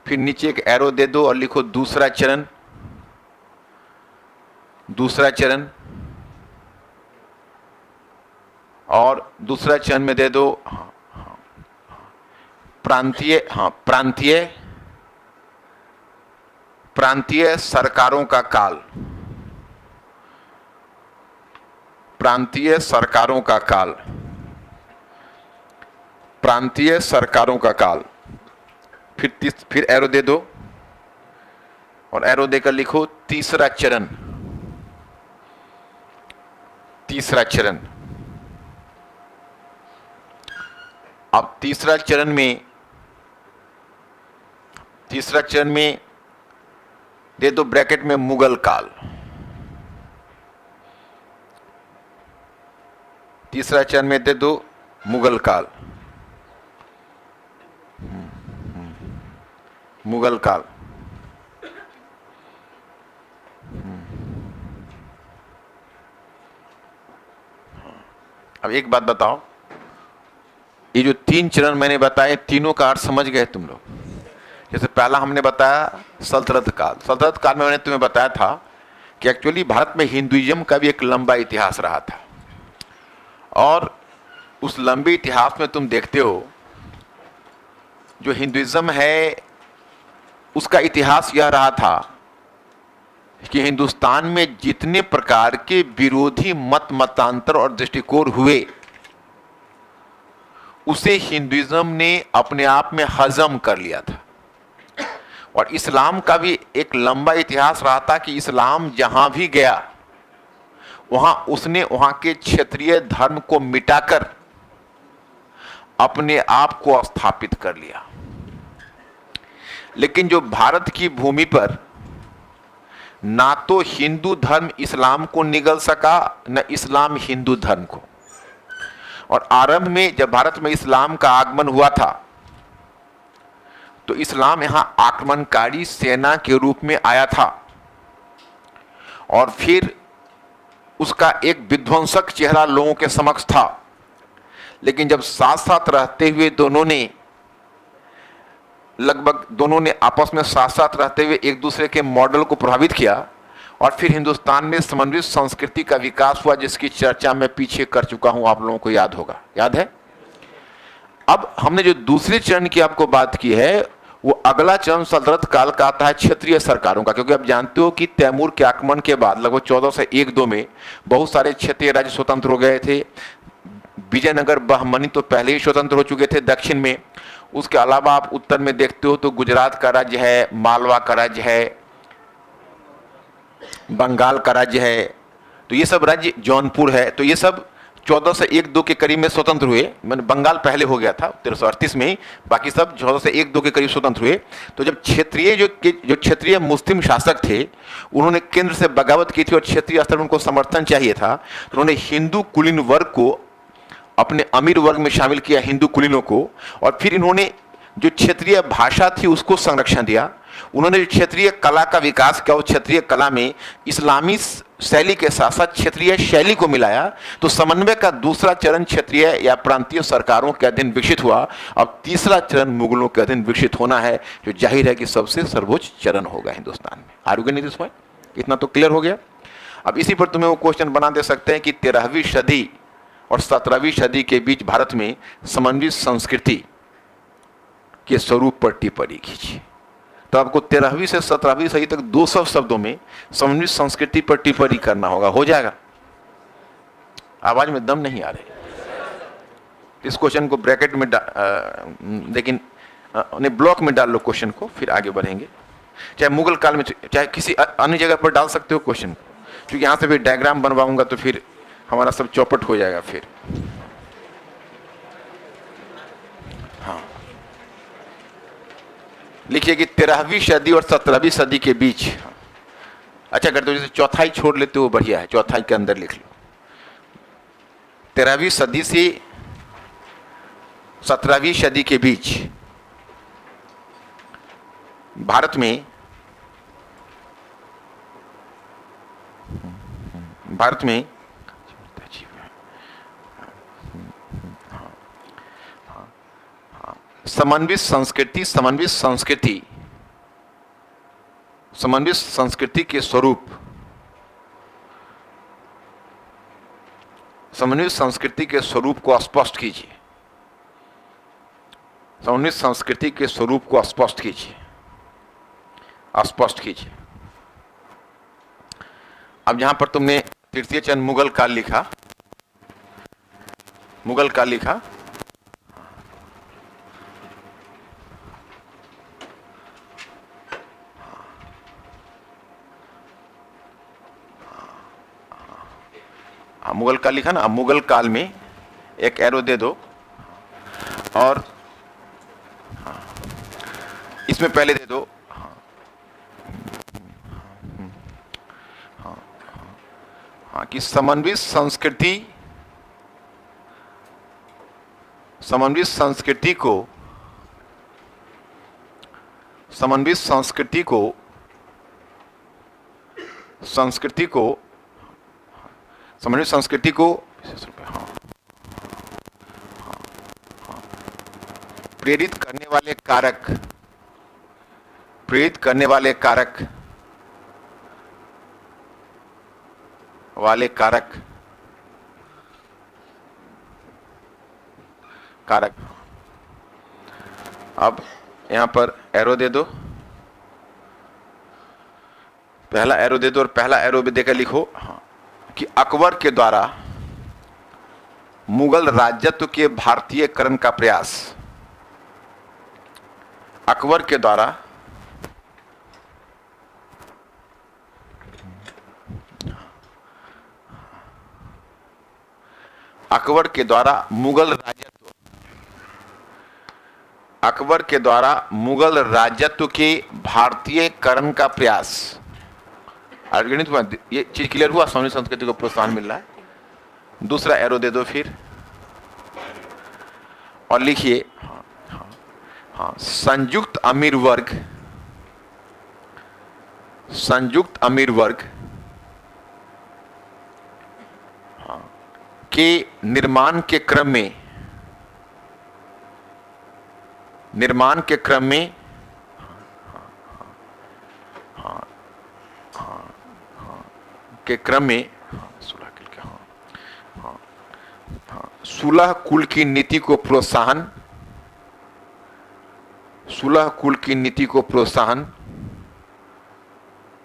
फिर नीचे एक एरो दे दो और लिखो दूसरा चरण, दूसरा चरण, और दूसरा चरण में दे दो प्रांतीय, प्रांतीय सरकारों का काल, प्रांतीय सरकारों का काल। प्रांतीय सरकारों का काल, फिर एरो दे दो और एरो देकर लिखो तीसरा चरण। तीसरा चरण। अब तीसरा चरण में दे दो ब्रैकेट में मुगल काल। तीसरा चरण में दे दो मुगल काल। मुगल काल। अब एक बात बताओ, ये जो 3 चरण मैंने बताए, तीनों का अर्थ समझ गए तुम लोग? जैसे पहला हमने बताया सल्तनत काल। सल्तनत काल में मैंने तुम्हें बताया था कि एक्चुअली भारत में हिंदुइज्म का भी एक लंबा इतिहास रहा था, और उस लंबे इतिहास में तुम देखते हो जो हिंदुइज्म है उसका इतिहास यह रहा था कि हिंदुस्तान में जितने प्रकार के विरोधी मतांतर और दृष्टिकोण हुए उसे हिंदुइज्म ने अपने आप में हजम कर लिया था। और इस्लाम का भी एक लंबा इतिहास रहा था कि इस्लाम जहां भी गया वहां उसने वहां के क्षेत्रीय धर्म को मिटाकर अपने आप को स्थापित कर लिया। लेकिन जो भारत की भूमि पर ना तो हिंदू धर्म इस्लाम को निगल सका, न इस्लाम हिंदू धर्म को। और आरंभ में जब भारत में इस्लाम का आगमन हुआ था तो इस्लाम यहां आक्रमणकारी सेना के रूप में आया था, और फिर उसका एक विध्वंसक चेहरा लोगों के समक्ष था। लेकिन जब साथ साथ रहते हुए दोनों ने आपस में साथ साथ रहते हुए एक दूसरे के मॉडल को प्रभावित किया, और फिर हिंदुस्तान में समन्वित संस्कृति का विकास हुआ, जिसकी चर्चा मैं पीछे कर चुका हूं, आप लोगों को याद होगा, याद है? अब हमने जो दूसरे चरण की आपको बात की है, वो अगला चरण सल्तनत काल का आता है क्षेत्रीय सरकारों का। क्योंकि आप जानते हो कि तैमूर के आक्रमण के बाद लगभग 1401-2 में बहुत सारे क्षेत्रीय राज्य स्वतंत्र हो गए थे। विजयनगर, बहमनी तो पहले ही स्वतंत्र हो चुके थे दक्षिण में। उसके अलावा आप उत्तर में देखते हो तो गुजरात का राज्य है, मालवा का राज्य है, बंगाल का राज्य है। तो ये सब राज्य, जौनपुर है, तो ये सब 1401-2 के करीब में स्वतंत्र हुए। मैंने बंगाल पहले हो गया था 1338 में ही, बाकी सब 1401-2 के करीब स्वतंत्र हुए। तो जब क्षेत्रीय जो क्षेत्रीय मुस्लिम शासक थे उन्होंने केंद्र से बगावत की थी और क्षेत्रीय स्तर पर उनको समर्थन चाहिए था, तो उन्होंने हिंदू कुलीन वर्ग को अपने अमीर वर्ग में शामिल किया, हिंदू कुलीनों को। और फिर इन्होंने जो क्षेत्रीय भाषा थी उसको संरक्षण दिया। उन्होंने जो क्षेत्रीय कला का विकास किया, उस क्षेत्रीय कला में इस्लामी शैली के साथ साथ क्षेत्रीय शैली को मिलाया। तो समन्वय का दूसरा चरण क्षेत्रीय या प्रांतीय सरकारों के अधीन विकसित हुआ। अब तीसरा चरण मुगलों के अधीन विकसित होना है, जो जाहिर है कि सबसे सर्वोच्च चरण होगा हिंदुस्तान में। आरोग्य नीति इसमें इतना तो क्लियर हो गया। अब इसी पर तुम्हें वो क्वेश्चन बना दे सकते हैं कि 13वीं सदी और 17वीं सदी के बीच भारत में समन्वित संस्कृति के स्वरूप पर टिप्पणी कीजिए। तो आपको 13वीं से 17वीं सदी तक 200 शब्दों में समन्वित संस्कृति पर टिप्पणी करना होगा। हो जाएगा? आवाज में दम नहीं आ रही। इस क्वेश्चन को ब्रैकेट में लेकिन ब्लॉक में डाल लो क्वेश्चन को, फिर आगे बढ़ेंगे। चाहे मुगल काल में, चाहे किसी अन्य जगह पर डाल सकते हो क्वेश्चन को, क्योंकि यहां से भी डायग्राम बनवाऊंगा तो फिर हमारा सब चौपट हो जाएगा। फिर हाँ, लिखिए कि 13वीं सदी और 17वीं सदी के बीच। अच्छा, अगर तो जैसे चौथाई छोड़ लेते हो बढ़िया है, चौथाई के अंदर लिख लो। 13वीं सदी से 17वीं सदी के बीच भारत में समन्वित संस्कृति के स्वरूप, समन्वित संस्कृति के स्वरूप को स्पष्ट कीजिए। समन्वित संस्कृति के स्वरूप को स्पष्ट कीजिए। अब जहां पर तुमने तृतीय चरण मुगल काल लिखा, हाँ, मुगल काल लिखा ना, मुगल काल में एक एरो दे दो, और हाँ, इसमें पहले दे दो, हाँ, हाँ, हाँ, कि समन्वित संस्कृति, समन्वित संस्कृति को, समन्वित संस्कृति को, संस्कृति को, समन्वित संस्कृति को, हाँ, प्रेरित करने वाले कारक, प्रेरित करने वाले कारक, वाले कारक, कारक। अब यहां पर एरो दे दो, पहला एरो दे दो, और पहला एरो भी देकर लिखो, हाँ, कि अकबर के द्वारा मुगल राजत्व के भारतीयकरण का प्रयास, अकबर के द्वारा अकबर के द्वारा मुगल राजत्व, अकबर के द्वारा मुगल राजत्व के भारतीयकरण का प्रयास। अर्गणित हुआ, ये चीज क्लियर हुआ, समन्वित संस्कृति को प्रोत्साहन मिल रहा है। दूसरा एरो दे दो फिर, और लिखिए, हाँ, संयुक्त अमीर वर्ग, संयुक्त अमीर वर्ग के निर्माण के क्रम में, निर्माण के क्रम में, के क्रम में, सुलह कुल की नीति को प्रोत्साहन, सुलह कुल की नीति को प्रोत्साहन,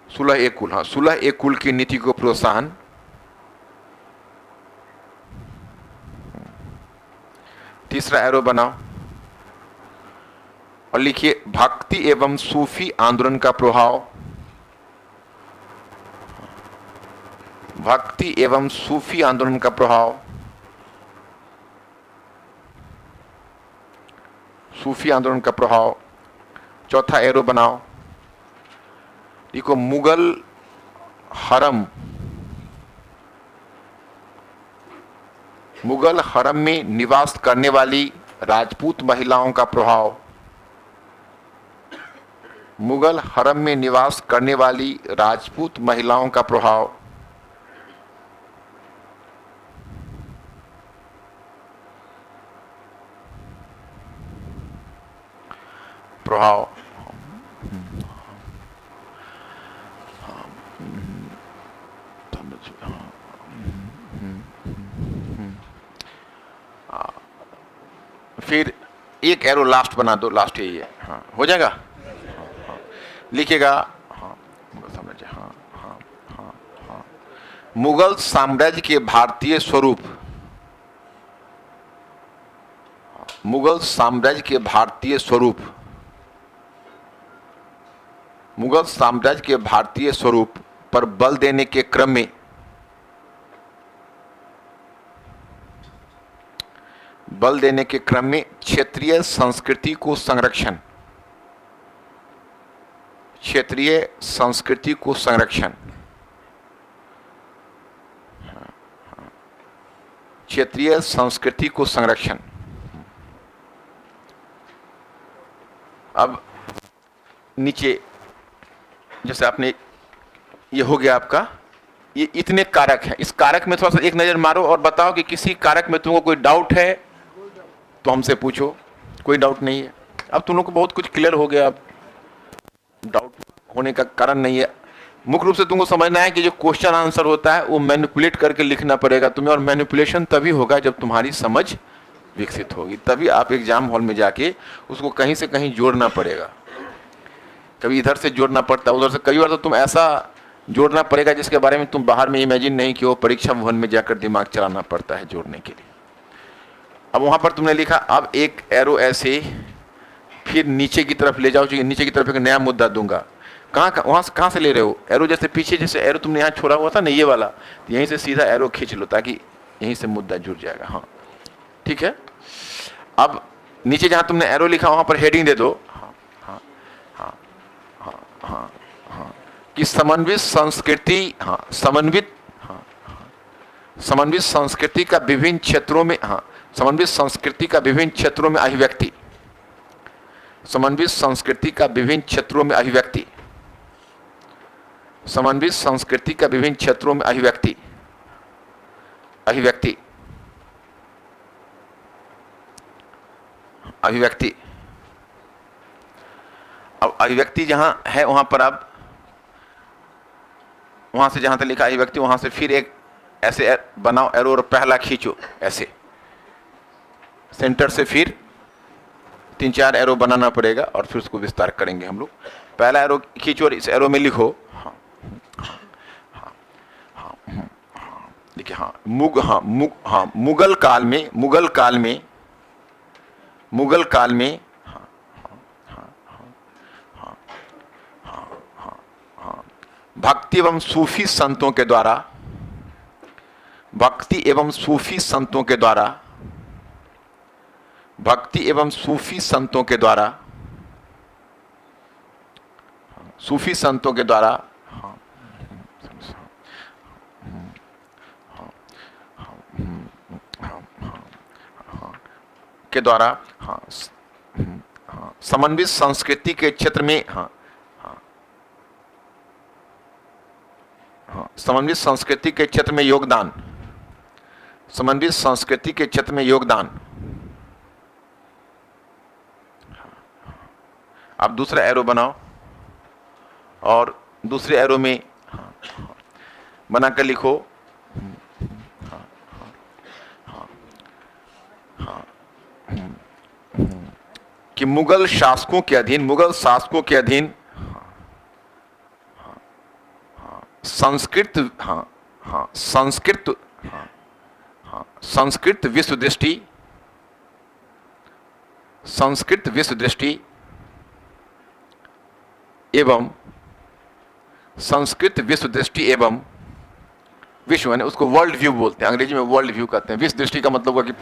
सुलह एक कुल, हाँ, सुलह एक कुल की नीति को प्रोत्साहन। तीसरा एरो बनाओ और लिखिए भक्ति एवं सूफी आंदोलन का प्रभाव, भक्ति एवं सूफी आंदोलन का प्रभाव, सूफी आंदोलन का प्रभाव। चौथा एरो बनाओ, देखो मुगल हरम, मुगल हरम में निवास करने वाली राजपूत महिलाओं का प्रभाव, मुगल हरम में निवास करने वाली राजपूत महिलाओं का प्रभाव। प्रभाव, फिर एक एरो लास्ट बना दो, लास्ट यही है, हाँ, हो जाएगा। हाँ, लिखिएगा, हाँ, मुगल साम्राज्य, हाँ, हाँ, हाँ, हाँ, मुगल साम्राज्य के भारतीय स्वरूप, मुगल साम्राज्य के भारतीय स्वरूप, मुगल साम्राज्य के भारतीय स्वरूप पर बल देने के क्रम में, बल देने के क्रम में क्षेत्रीय संस्कृति को संरक्षण, क्षेत्रीय संस्कृति को संरक्षण, क्षेत्रीय संस्कृति को संरक्षण। अब नीचे जैसे आपने, ये हो गया आपका, ये इतने कारक हैं। इस कारक में थोड़ा सा एक नजर मारो और बताओ कि किसी कारक में तुमको कोई डाउट है तो हमसे पूछो, कोई डाउट नहीं है। अब तुम लोग को बहुत कुछ क्लियर हो गया, अब डाउट होने का कारण नहीं है। मुख्य रूप से तुमको समझना है कि जो क्वेश्चन आंसर होता है वो मैनिपुलेट करके लिखना पड़ेगा तुम्हें, और मैनिपुलेशन तभी होगा जब तुम्हारी समझ विकसित होगी, तभी आप एग्जाम हॉल में जाके उसको कहीं से कहीं जोड़ना पड़ेगा। कभी इधर से जोड़ना पड़ता है, उधर से, कई बार तो तुम ऐसा जोड़ना पड़ेगा जिसके बारे में तुम बाहर में इमेजिन नहीं कि वो परीक्षा भवन में जाकर दिमाग चलाना पड़ता है जोड़ने के लिए। अब वहां पर तुमने लिखा, अब एक एरो ऐसे फिर नीचे की तरफ ले जाओ, नीचे की तरफ एक नया मुद्दा दूंगा, वहां से कहां से ले रहे हो एरो? जैसे पीछे जैसे एरो तुमने यहाँ छोड़ा हुआ था ना, ये वाला, तो यहीं से सीधा एरो खींच लो ताकि यहीं से मुद्दा जुड़ जाएगा। हाँ ठीक है। अब नीचे जहां तुमने एरो लिखा वहां पर हेडिंग दे दो। हाँ हाँ हाँ हाँ हाँ हाँ कि समन्वित संस्कृति, हाँ समन्वित, हाँ समन्वित संस्कृति का विभिन्न क्षेत्रों में, हाँ समन्वित संस्कृति का विभिन्न क्षेत्रों में अभिव्यक्ति, समन्वित संस्कृति का विभिन्न क्षेत्रों में अभिव्यक्ति, समन्वित संस्कृति का विभिन्न क्षेत्रों में अभिव्यक्ति, अभिव्यक्ति, अभिव्यक्ति। अब अभिव्यक्ति जहां है वहां पर आप वहां से जहां तक लिखा अभिव्यक्ति वहां से फिर एक ऐसे बनाओ एरो और पहला खींचो, ऐसे सेंटर से फिर 3-4 एरो बनाना पड़ेगा और फिर उसको विस्तार करेंगे हम लोग। पहला एरो खींचो और इस एरो में लिखो हाँ हाँ हाँ हाँ देखिए हाँ मुगल काल में, मुगल काल में, मुगल काल में हाँ हाँ हाँ हाँ हाँ हाँ भक्ति एवं सूफी संतों के द्वारा, भक्ति एवं सूफी संतों के द्वारा, भक्ति एवं सूफी संतों के द्वारा, सूफी संतों के द्वारा के द्वारा हाँ समन्वित संस्कृति के क्षेत्र में हाँ समन्वित संस्कृति के क्षेत्र में योगदान, समन्वित संस्कृति के क्षेत्र में योगदान। आप दूसरा एरो बनाओ और दूसरे एरो में बनाकर लिखो कि मुगल शासकों के अधीन, मुगल शासकों के अधीन संस्कृत संस्कृत संस्कृत विश्व दृष्टि, संस्कृत विश्व दृष्टि एवं संस्कृत विश्व दृष्टि एवं विश्व, यानी उसको वर्ल्ड व्यू बोलते हैं, अंग्रेजी में वर्ल्ड व्यू कहते हैं। विश्व दृष्टि का मतलब हुआ कि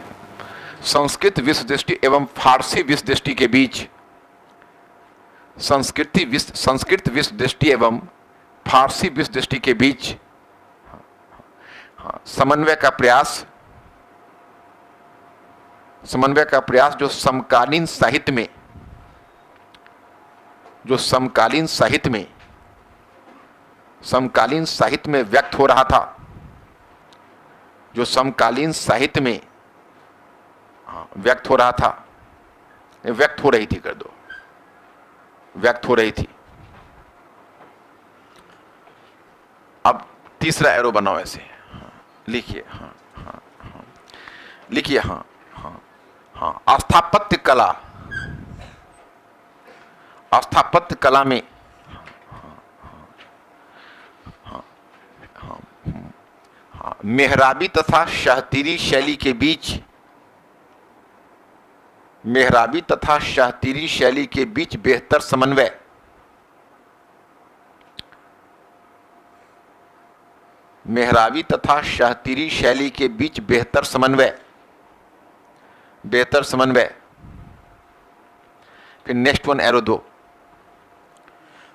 संस्कृत विश्व दृष्टि एवं फारसी विश्व दृष्टि के बीच, संस्कृत विश्व दृष्टि एवं फारसी विश्व दृष्टि के बीच समन्वय का प्रयास, समन्वय का प्रयास जो समकालीन साहित्य में, जो समकालीन साहित्य में, समकालीन साहित्य में व्यक्त हो रहा था, जो समकालीन साहित्य में व्यक्त हो रहा था, व्यक्त हो रही थी, कर दो व्यक्त हो रही थी। अब तीसरा एरो बनाओ, ऐसे लिखिए हाँ हाँ हाँ लिखिए हाँ हाँ हाँ स्थापत्य कला, स्थापत्य कला में मेहराबी तथा शाहतीरी शैली के बीच, मेहराबी तथा शाहतीरी शैली के बीच बेहतर समन्वय, मेहराबी तथा शाहतीरी शैली के बीच बेहतर समन्वय, बेहतर समन्वय। फिर नेक्स्ट वन एरो दो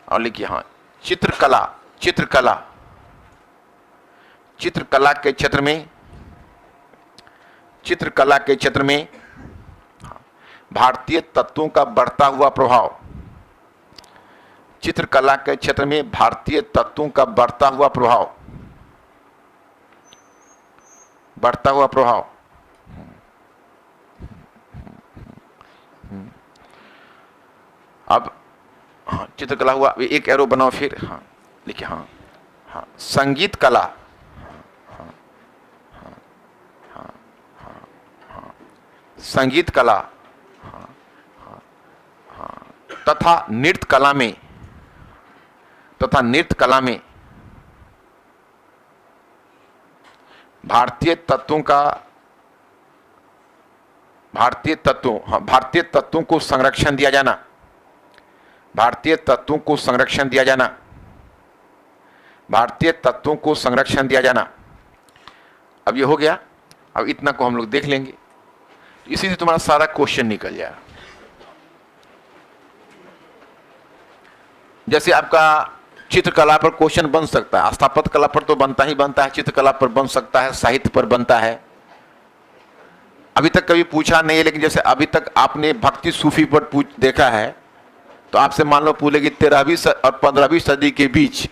और लिखिए हाँ चित्रकला, चित्रकला, चित्रकला के क्षेत्र में, चित्रकला के क्षेत्र में भारतीय तत्वों का बढ़ता हुआ प्रभाव, चित्रकला के क्षेत्र में भारतीय तत्वों का बढ़ता हुआ प्रभाव, बढ़ता हुआ प्रभाव। अब हाँ चित्रकला हुआ, एक एरो बनाओ फिर हाँ लिखिए हाँ हाँ संगीत कला, हाँ हाँ हाँ हाँ हाँ संगीत कला हाँ हाँ हाँ तथा नृत्य कला में, तथा नृत्य कला में भारतीय तत्वों का, भारतीय तत्वों हाँ भारतीय तत्वों को संरक्षण दिया जाना, भारतीय तत्वों को संरक्षण दिया जाना, भारतीय तत्वों को संरक्षण दिया जाना। अब ये हो गया, अब इतना को हम लोग देख लेंगे, इसी से तुम्हारा सारा क्वेश्चन निकल जाएगा। जैसे आपका चित्रकला पर क्वेश्चन बन सकता है, स्थापत्य कला पर तो बनता ही बनता है, चित्रकला पर बन सकता है, साहित्य पर बनता है। अभी तक कभी पूछा नहीं है, लेकिन जैसे अभी तक आपने भक्ति सूफी पर देखा है, तो आपसे मान लो पूछेगी 13वीं और 15वीं सदी के बीच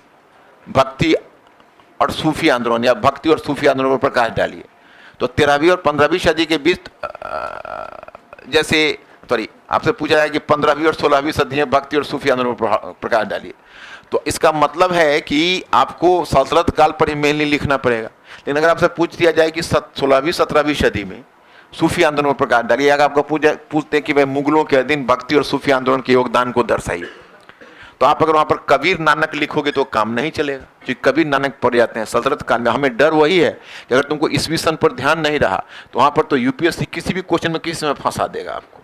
भक्ति और सूफी आंदोलन या भक्ति और सूफी आंदोलन पर प्रकाश डालिए, तो 13वीं और 15वीं सदी के बीच जैसे सॉरी आपसे पूछा जाए कि 15वीं और 16वीं सदी में भक्ति और सूफी आंदोलन पर प्रकाश डालिए, तो इसका मतलब है कि आपको सल्तनत काल पर ही मेनली लिखना पड़ेगा। लेकिन अगर आपसे पूछ दिया जाए कि 16वीं 17वीं सदी में सूफी आंदोलन पर प्रकाश डालिए, अगर आपको पूछते हैं कि भाई मुगलों के अधीन भक्ति और सूफी आंदोलन के योगदान को दर्शाइए, तो आप अगर वहां पर कबीर नानक लिखोगे तो काम नहीं चलेगा, क्योंकि कबीर नानक पढ़ जाते हैं सल्तनत काल में। हमें डर वही है कि अगर तुमको ईस्वी सन पर ध्यान नहीं रहा तो वहां पर तो यूपीएससी किसी भी क्वेश्चन में किसी में फंसा देगा आपको।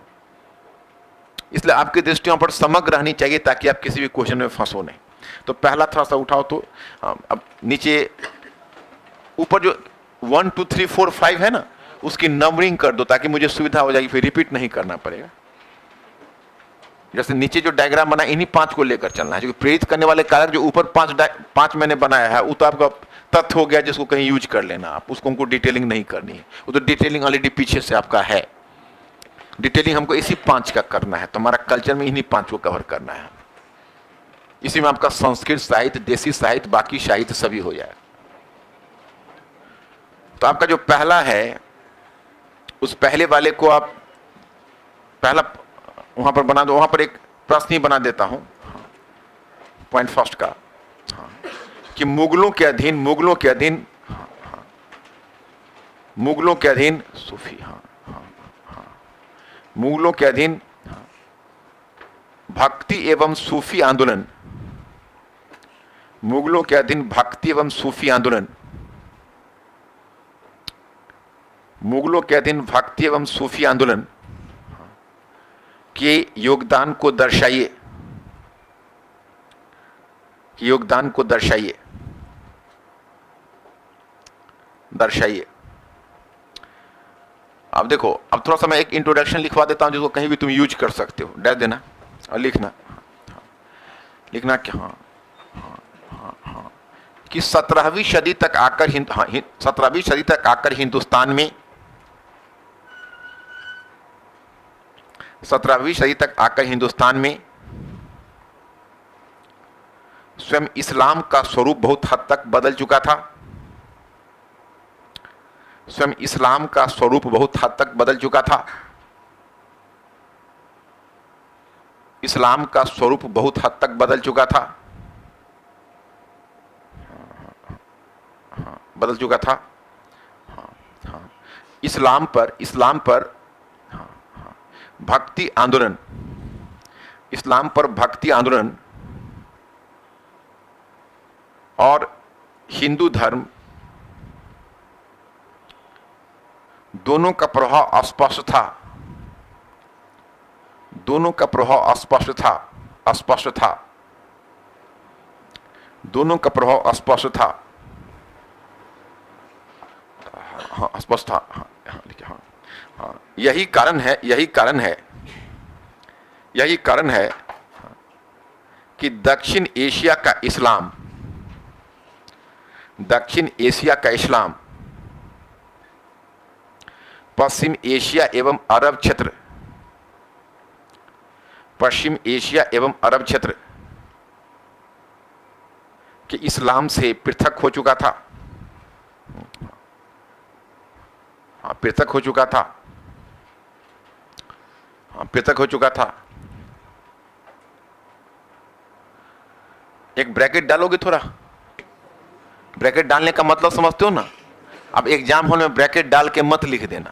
इसलिए आपकी दृष्टि वहां पर समग्र रहनी चाहिए ताकि आप किसी भी क्वेश्चन में फंसो नहीं। तो पहला थोड़ा सा उठाओ, तो अब नीचे ऊपर जो 1 2 3 4 5 है ना, उसकी नंबरिंग कर दो ताकि मुझे सुविधा हो जाएगी, फिर रिपीट नहीं करना पड़ेगा। जैसे नीचे जो डायग्राम बना इन्हीं 5 को लेकर चलना है, क्योंकि प्रेरित करने वाले कारक जो ऊपर 5 मैंने बनाया है वो तो आपका तथ्य हो गया जिसको कहीं यूज कर लेना, आप उसको हमको डिटेलिंग नहीं करनी है, वो तो डिटेलिंग ऑलरेडी पीछे से आपका है। डिटेलिंग हमको इसी 5 का करना है, तो हमारा कल्चर में इन्हीं 5 को कवर करना है। इसी में आपका संस्कृत साहित्य, देसी साहित्य, बाकी साहित्य सभी हो जाए। तो आपका जो पहला है उस पहले वाले को आप पहला वहां पर बना दो, वहां पर एक प्रश्न ही बना देता हूं पॉइंट फर्स्ट का, कि मुगलों के अधीन सूफी, मुगलों के अधीन भक्ति एवं सूफी आंदोलन, मुगलों के अधीन भक्ति एवं सूफी आंदोलन, मुगलों के अधीन भक्ति एवं सूफी आंदोलन के योगदान को दर्शाइए, योगदान को दर्शाइए, दर्शाइए। अब देखो, अब थोड़ा सा मैं एक इंट्रोडक्शन लिखवा देता हूं जिसको कहीं भी तुम यूज कर सकते हो, डाल देना और लिखना क्या, हाँ कि 17वीं सदी तक आकर 17वीं सदी तक आकर हिंदुस्तान में 17वीं सदी तक आकर हिंदुस्तान में स्वयं इस्लाम का स्वरूप बहुत हद तक बदल चुका था, स्वयं इस्लाम का स्वरूप बहुत हद तक बदल चुका था, इस्लाम का स्वरूप बहुत हद तक बदल चुका था, बदल चुका था। इस्लाम पर भक्ति आंदोलन, इस्लाम पर भक्ति आंदोलन और हिंदू धर्म दोनों का प्रभाव अस्पष्ट था, दोनों का प्रभाव अस्पष्ट था, दोनों का प्रभाव अस्पष्ट था, हाँ अस्पष्ट था, हाँ यही कारण है कि दक्षिण एशिया का इस्लाम पश्चिम एशिया एवं अरब क्षेत्र के इस्लाम से पृथक हो चुका था, पृथक हो चुका था। एक ब्रैकेट डालोगे, थोड़ा ब्रैकेट डालने का मतलब समझते हो ना। अब एग्जाम हॉल में ब्रैकेट डाल के मत लिख देना,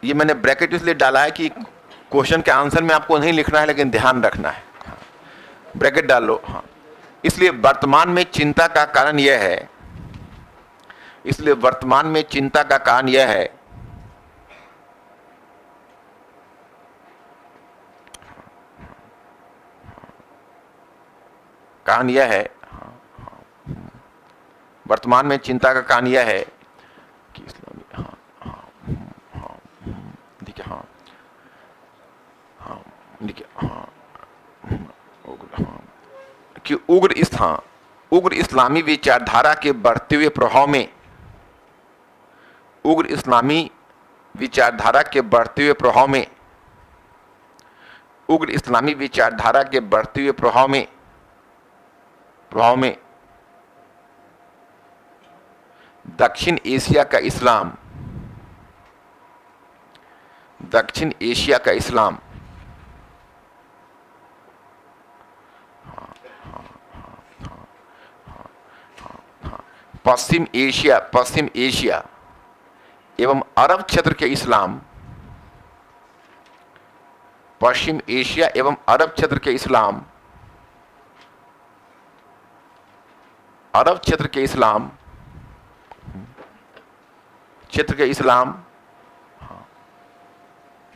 ये मैंने ब्रैकेट इसलिए डाला है कि क्वेश्चन के आंसर में आपको नहीं लिखना है लेकिन ध्यान रखना है। ब्रैकेट डाल लो। हाँ, इसलिए वर्तमान में चिंता का कारण यह है, कारण यह है, वर्तमान में चिंता का कारण यह है कि इस्लामी, देखिए, कि उग्र इस्लामी विचारधारा के बढ़ते हुए प्रभाव में, उग्र इस्लामी विचारधारा के बढ़ते हुए प्रभाव में, उग्र इस्लामी विचारधारा के बढ़ते हुए प्रभाव में दक्षिण एशिया का इस्लाम, पश्चिम एशिया एवं अरब क्षेत्र के इस्लाम, पश्चिम एशिया एवं अरब क्षेत्र के इस्लाम, अरब क्षेत्र के इस्लाम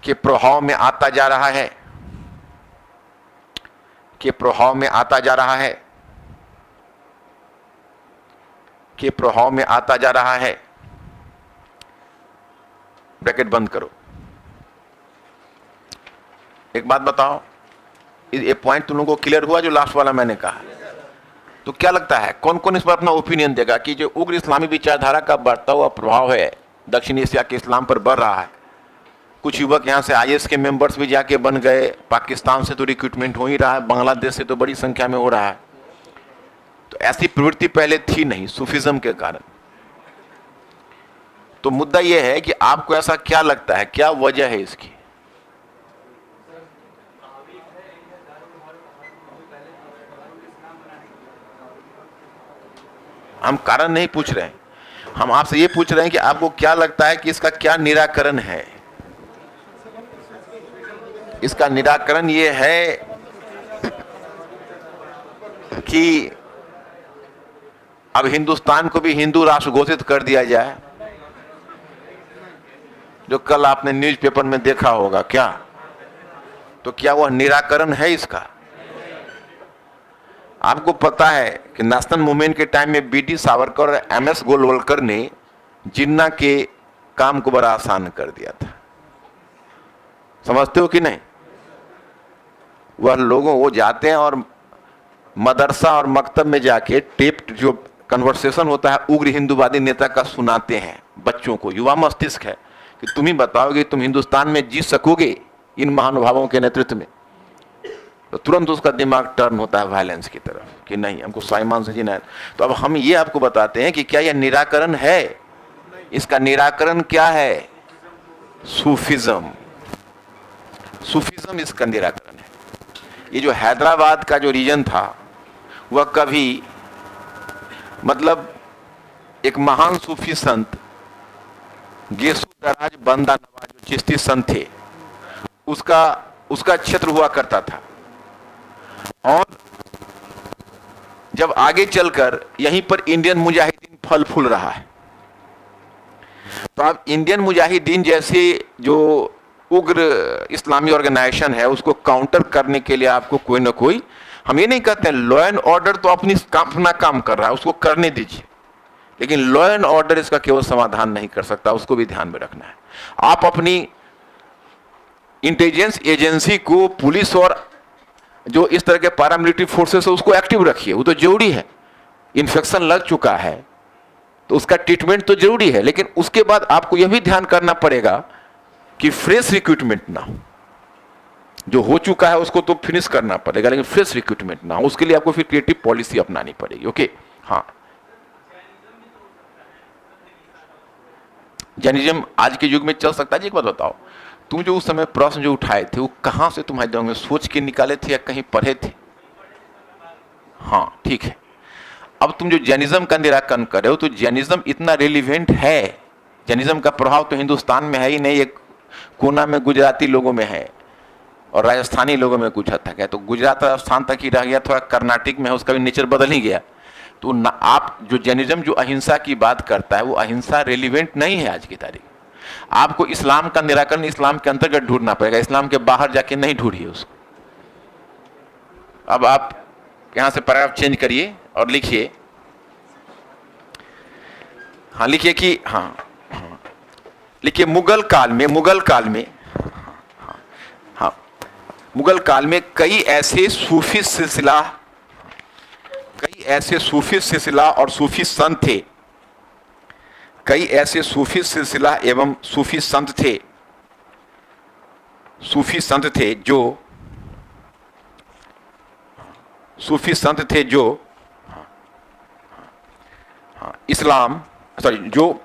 के प्रभाव में आता जा रहा है, ब्रैकेट बंद करो। एक बात बताओ, ये पॉइंट तुम लोगों को क्लियर हुआ जो लास्ट वाला मैंने कहा? तो क्या लगता है कौन कौन इस पर अपना ओपिनियन देगा कि जो उग्र इस्लामी विचारधारा का बढ़ता हुआ प्रभाव है दक्षिण एशिया के इस्लाम पर बढ़ रहा है? कुछ युवक यहाँ से आईएएस के मेंबर्स भी जाके बन गए, पाकिस्तान से तो रिक्रूटमेंट हो ही रहा है, बांग्लादेश से तो बड़ी संख्या में हो रहा है। तो ऐसी प्रवृत्ति पहले थी नहीं सूफिज्म के कारण। तो मुद्दा यह है कि आपको ऐसा क्या लगता है, क्या वजह है इसकी? हम कारण नहीं पूछ रहे हैं, हम आपसे ये पूछ रहे हैं कि आपको क्या लगता है कि इसका क्या निराकरण है? इसका निराकरण ये है कि अब हिंदुस्तान को भी हिंदू राष्ट्र घोषित कर दिया जाए, जो कल आपने न्यूज़पेपर में देखा होगा क्या? तो क्या वह निराकरण है इसका? आपको पता है कि नेशनल मूवमेंट के टाइम में बीडी सावरकर और एमएस गोलवलकर ने जिन्ना के काम को बड़ा आसान कर दिया था, समझते हो कि नहीं? वह लोगों वो जाते हैं और मदरसा और मकतब में जाके टेप जो कन्वर्सेशन होता है उग्र हिंदूवादी नेता का सुनाते हैं बच्चों को। युवा मस्तिष्क है कि तुम ही बताओगे तुम हिंदुस्तान में जी सकोगे इन महानुभावों के नेतृत्व में? तो तुरंत उसका दिमाग टर्न होता है वायलेंस की तरफ कि नहीं, हमको स्वाभिमान से जीना है। तो अब हम ये आपको बताते हैं कि क्या यह निराकरण है? इसका निराकरण क्या है? सूफिज्म इसका निराकरण है। ये जो हैदराबाद का जो रीजन था वह कभी मतलब एक महान सूफी संत गेसु दराज बंदा नवाज जो चिश्ती संत थे उसका क्षेत्र हुआ करता था। और जब आगे चलकर यहीं पर इंडियन मुजाहिदीन फल फूल रहा है, तो अब इंडियन मुजाहिदीन जैसे जो उग्र इस्लामी ऑर्गेनाइजेशन है उसको काउंटर करने के लिए आपको कोई ना कोई, हम ये नहीं कहते हैं लॉ एंड ऑर्डर तो अपना काम कर रहा है, उसको करने दीजिए, लेकिन लॉ एंड ऑर्डर इसका केवल समाधान नहीं कर सकता, उसको भी ध्यान में रखना है। आप अपनी इंटेलिजेंस एजेंसी को, पुलिस और जो इस तरह के पैरामिलिट्री फोर्सेस है उसको एक्टिव रखिए, वो तो जरूरी है। इन्फेक्शन लग चुका है तो उसका ट्रीटमेंट तो जरूरी है, लेकिन उसके बाद आपको यह भी ध्यान करना पड़ेगा कि फ्रेश रिक्रूटमेंट ना हो। जो हो चुका है उसको तो फिनिश करना पड़ेगा, लेकिन फ्रेश रिक्रूटमेंट ना हो, उसके लिए आपको फिर क्रिएटिव पॉलिसी अपनानी पड़ेगी। ओके, हाँ। जैनिज्म आज के युग में चल सकता है? एक बात बताओ, तुम जो उस समय प्रश्न जो उठाए थे वो कहां से तुम्हारे दिमाग में सोच के निकाले थे या कहीं पढ़े थे? हाँ, ठीक है। अब तुम जो जैनिज्म का निराकरण कर रहे हो तो जैनिज्म इतना रिलीवेंट है, जैनिज्म का प्रभाव तो हिंदुस्तान में है ही नहीं, एक कोना में गुजराती लोगों में है और राजस्थानी लोगों में कुछ हद तक है, तो गुजरात राजस्थान तक ही रह गया, थोड़ा कर्नाटक में है, उसका भी नेचर बदल ही गया। तो ना, आप जो जैनिज्म जो अहिंसा की बात करता है वो अहिंसा रिलीवेंट नहीं है आज की तारीख। आपको इस्लाम का निराकरण इस्लाम के अंतर्गत ढूंढना पड़ेगा, इस्लाम के बाहर जाके नहीं ढूंढिए उसको। अब आप यहां से पैराग्राफ चेंज करिए और लिखिए, हाँ लिखिए कि लिखिए मुगल काल में मुगल काल में कई ऐसे सूफी सिलसिला और सूफी संत थे, कई ऐसे सूफी सिलसिला एवं सूफी संत थे जो इस्लाम जो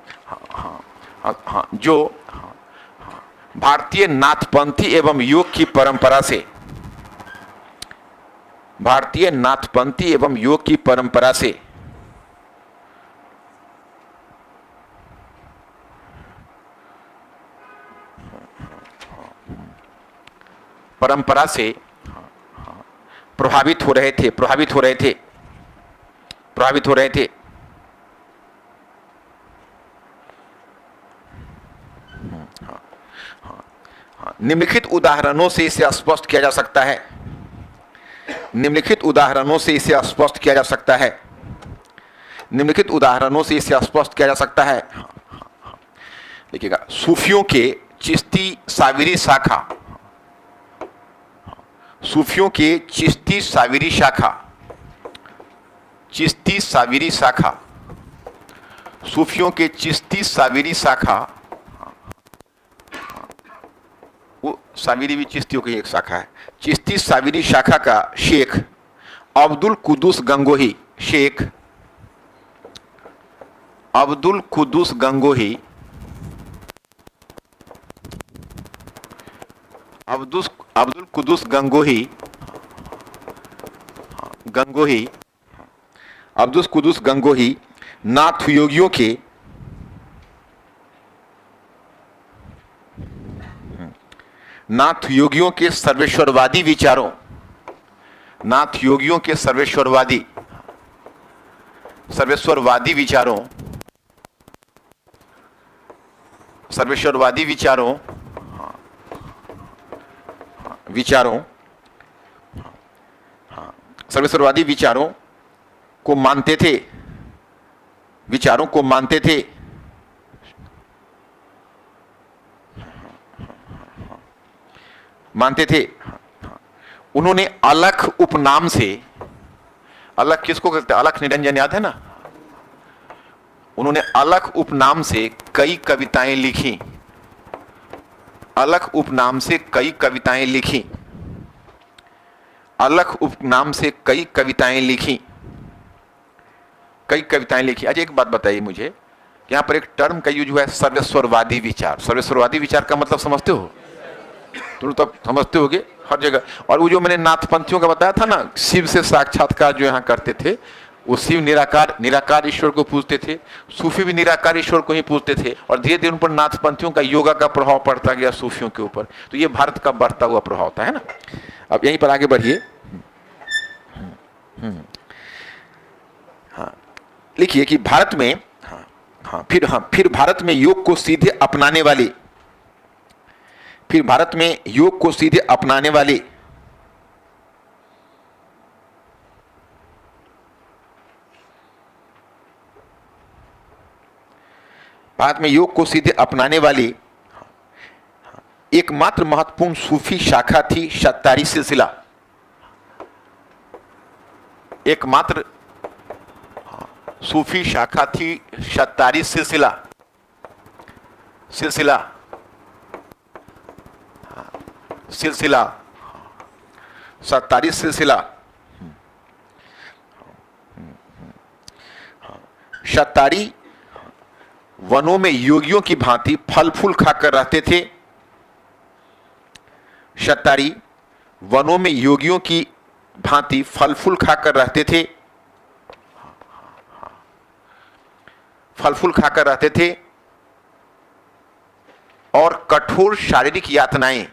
भारतीय नाथपंथी एवं योग की परंपरा से प्रभावित हो रहे थे। निम्नलिखित उदाहरणों से इसे स्पष्ट किया जा सकता है। देखिएगा, सूफियों के चिश्ती साविरी शाखा, वो साविरी भी चिश्तियों की एक शाखा है। चिश्ती साविरी शाखा का शेख अब्दुल कुद्दूस गंगोही नाथ योगियों के सर्वेश्वरवादी विचारों को मानते थे। उन्होंने अलख उपनाम से, अलख किसको कहते हैं? अलख निरंजन याद है ना? उन्होंने अलख उपनाम से कई कविताएं लिखी। अलख उपनाम से कई कविताएं लिखी। अच्छा एक बात बताइए मुझे, यहां पर एक टर्म का यूज हुआ है, सर्वेश्वरवादी विचार का मतलब समझते हो? तुम तो समझते होगे हर जगह। और वो जो मैंने नाथपंथियों का बताया था ना, शिव से साक्षात्कार जो यहाँ करते थे, वो शिव निराकार ईश्वर को पूजते थे। सूफी भी निराकार ईश्वर को ही पूजते थे, और धीरे धीरे उन पर नाथपंथियों का योगा का प्रभाव पड़ता गया सूफियों के ऊपर। तो ये भारत का बढ़ता हुआ प्रभाव था, है ना। अब यहीं पर आगे बढ़िए। लिखिए कि भारत में फिर भारत में योग को सीधे अपनाने वाली एकमात्र महत्वपूर्ण सूफी शाखा थी शत्तारी सिलसिला। एकमात्र सूफी शाखा थी शत्तारी सिलसिला। शत्तारी सिलसिला। शत्तारी वनों में योगियों की भांति फल फूल खाकर रहते थे। शत्तारी वनों में योगियों की भांति फल फूल खाकर रहते थे और कठोर शारीरिक यातनाएं